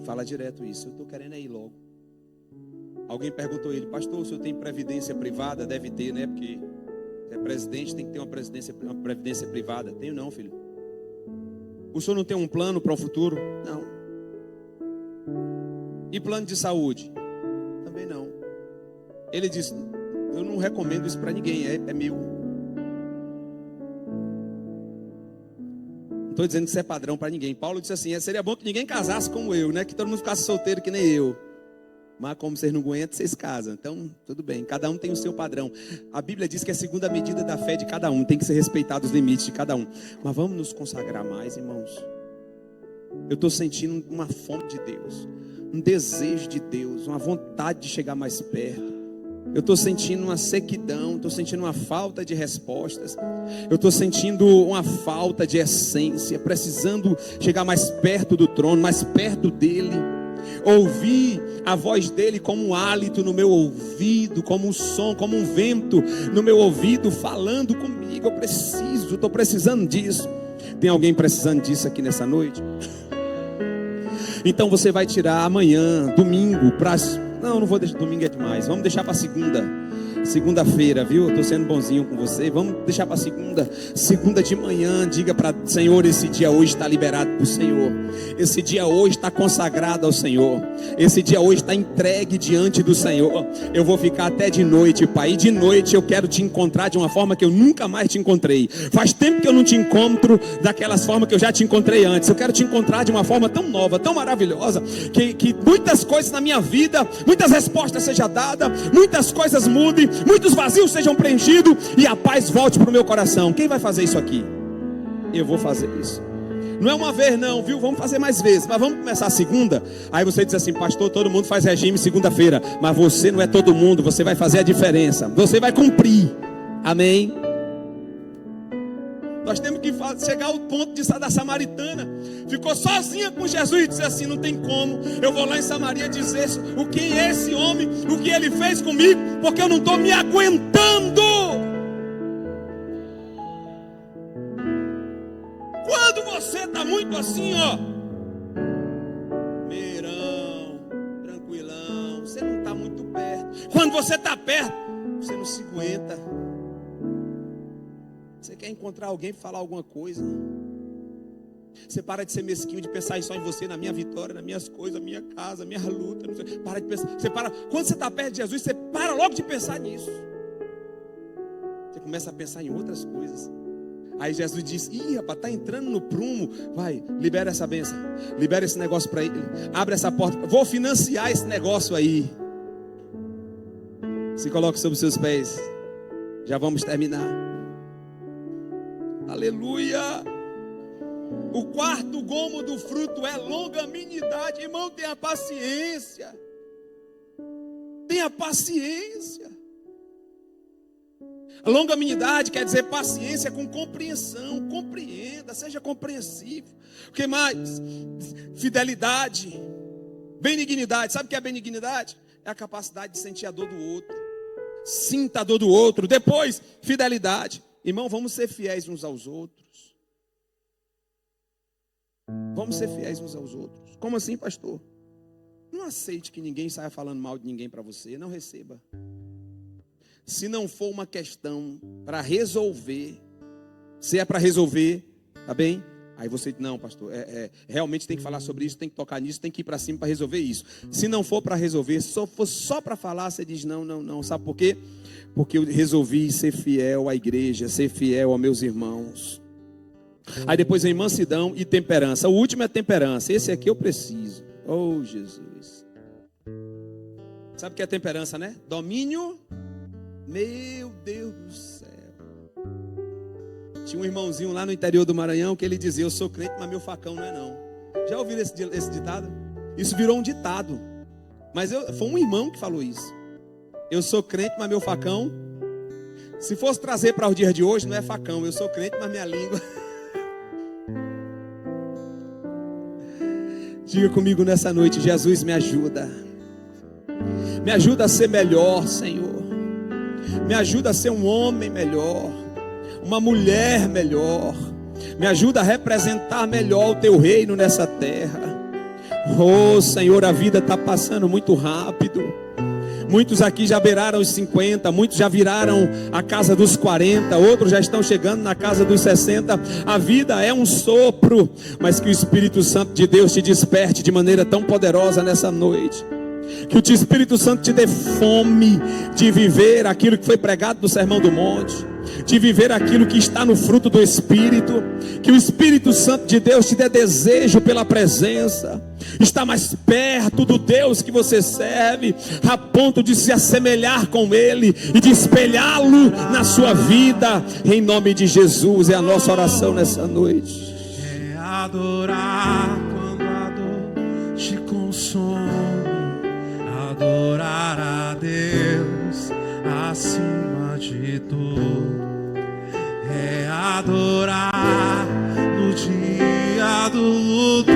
Fala direto isso. Eu estou querendo ir logo. Alguém perguntou a ele, pastor, o senhor tem previdência privada? Deve ter, né? Porque é presidente, tem que ter uma previdência privada. Tenho não, filho. O senhor não tem um plano para o futuro? Não. E plano de saúde? Também não. Ele disse, eu não recomendo isso para ninguém, é meu. Não estou dizendo que isso é padrão para ninguém. Paulo disse assim, seria bom que ninguém casasse como eu, né? Que todo mundo ficasse solteiro que nem eu. Mas como vocês não aguentam, vocês casam. Então, tudo bem. Cada um tem o seu padrão. A Bíblia diz que é segundo a medida da fé de cada um. Tem que ser respeitado os limites de cada um. Mas vamos nos consagrar mais, irmãos. Eu estou sentindo uma fome de Deus. Um desejo de Deus. Uma vontade de chegar mais perto. Eu estou sentindo uma sequidão. Estou sentindo uma falta de respostas. Eu estou sentindo uma falta de essência. Precisando chegar mais perto do trono. Mais perto dele. Ouvir a voz dele como um hálito no meu ouvido, como um som, como um vento no meu ouvido, falando comigo. Eu estou precisando disso. Tem alguém precisando disso aqui nessa noite? Então você vai tirar amanhã, domingo, para Não vou deixar, domingo é demais. Vamos deixar para segunda-feira, viu? Eu tô sendo bonzinho com você. Vamos deixar para segunda de manhã. Diga para o Senhor, esse dia hoje está liberado para o Senhor. Esse dia hoje está consagrado ao Senhor. Esse dia hoje está entregue diante do Senhor. Eu vou ficar até de noite, Pai. E de noite eu quero te encontrar de uma forma que eu nunca mais te encontrei. Faz tempo que eu não te encontro daquelas formas que eu já te encontrei antes. Eu quero te encontrar de uma forma tão nova, tão maravilhosa, que muitas coisas na minha vida, muitas respostas sejam dadas, muitas coisas mudem, muitos vazios sejam preenchidos e a paz volte para o meu coração. Quem vai fazer isso aqui? Eu vou fazer isso. Não é uma vez não, viu? Vamos fazer mais vezes, mas vamos começar a segunda. Aí você diz assim: pastor, todo mundo faz regime segunda-feira. Mas você não é todo mundo, você vai fazer a diferença. Você vai cumprir, amém? Nós temos que chegar ao ponto da samaritana. Ficou sozinha com Jesus e disse assim: não tem como, eu vou lá em Samaria dizer o que é esse homem, o que ele fez comigo, porque eu não estou me aguentando. Quando você está muito assim, ó, meirão, tranquilão, você não está muito perto. Quando você está perto, você não se aguenta. Você quer encontrar alguém para falar alguma coisa. Você para de ser mesquinho, de pensar só em você, na minha vitória, nas minhas coisas, na minha casa, minha luta. Não sei. Para de pensar. Quando você está perto de Jesus, você para logo de pensar nisso. Você começa a pensar em outras coisas. Aí Jesus diz: ih, rapaz, está entrando no prumo. Vai, libera essa bênção. Libera esse negócio para ele. Abre essa porta. Vou financiar esse negócio aí. Se coloque sobre os seus pés. Já vamos terminar. Aleluia. O quarto gomo do fruto é longanimidade. Irmão, tenha paciência. Tenha paciência. A longanimidade quer dizer paciência com compreensão. Compreenda, seja compreensivo. O que mais? Fidelidade. Benignidade. Sabe o que é benignidade? É a capacidade de sentir a dor do outro. Sinta a dor do outro. Depois, fidelidade. Irmão, vamos ser fiéis uns aos outros. Vamos ser fiéis uns aos outros. Como assim, pastor? Não aceite que ninguém saia falando mal de ninguém para você. Não receba. Se não for uma questão para resolver, se é para resolver, tá bem? Aí você diz: não, pastor, realmente tem que falar sobre isso, tem que tocar nisso, tem que ir para cima para resolver isso. Se não for para resolver, só for só para falar, você diz: não. Sabe por quê? Porque eu resolvi ser fiel à igreja, ser fiel aos meus irmãos. Aí depois vem mansidão e temperança. O último é temperança. Esse aqui eu preciso. Oh, Jesus. Sabe o que é temperança, né? Domínio. Meu Deus do céu. Tinha um irmãozinho lá no interior do Maranhão que ele dizia: eu sou crente, mas meu facão não é não. Já ouviram esse ditado? Isso virou um ditado. Mas foi um irmão que falou isso. Eu sou crente, mas meu facão. Se fosse trazer para os dias de hoje, não é facão. Eu sou crente, mas minha língua. Diga comigo nessa noite: Jesus, me ajuda. Me ajuda a ser melhor, Senhor. Me ajuda a ser um homem melhor, uma mulher melhor. Me ajuda a representar melhor o teu reino nessa terra. Oh, Senhor, a vida está passando muito rápido. Muitos aqui já beiraram os 50, muitos já viraram a casa dos 40, outros já estão chegando na casa dos 60. A vida é um sopro, mas que o Espírito Santo de Deus te desperte de maneira tão poderosa nessa noite. Que o Espírito Santo te dê fome de viver aquilo que foi pregado no Sermão do Monte, de viver aquilo que está no fruto do Espírito. Que o Espírito Santo de Deus te dê desejo pela presença, estar mais perto do Deus que você serve, a ponto de se assemelhar com Ele e de espelhá-lo na sua vida. Em nome de Jesus é a nossa oração nessa noite. É adorar quando a dor te consome, adorar a Deus acima de tudo. É adorar no dia do luto,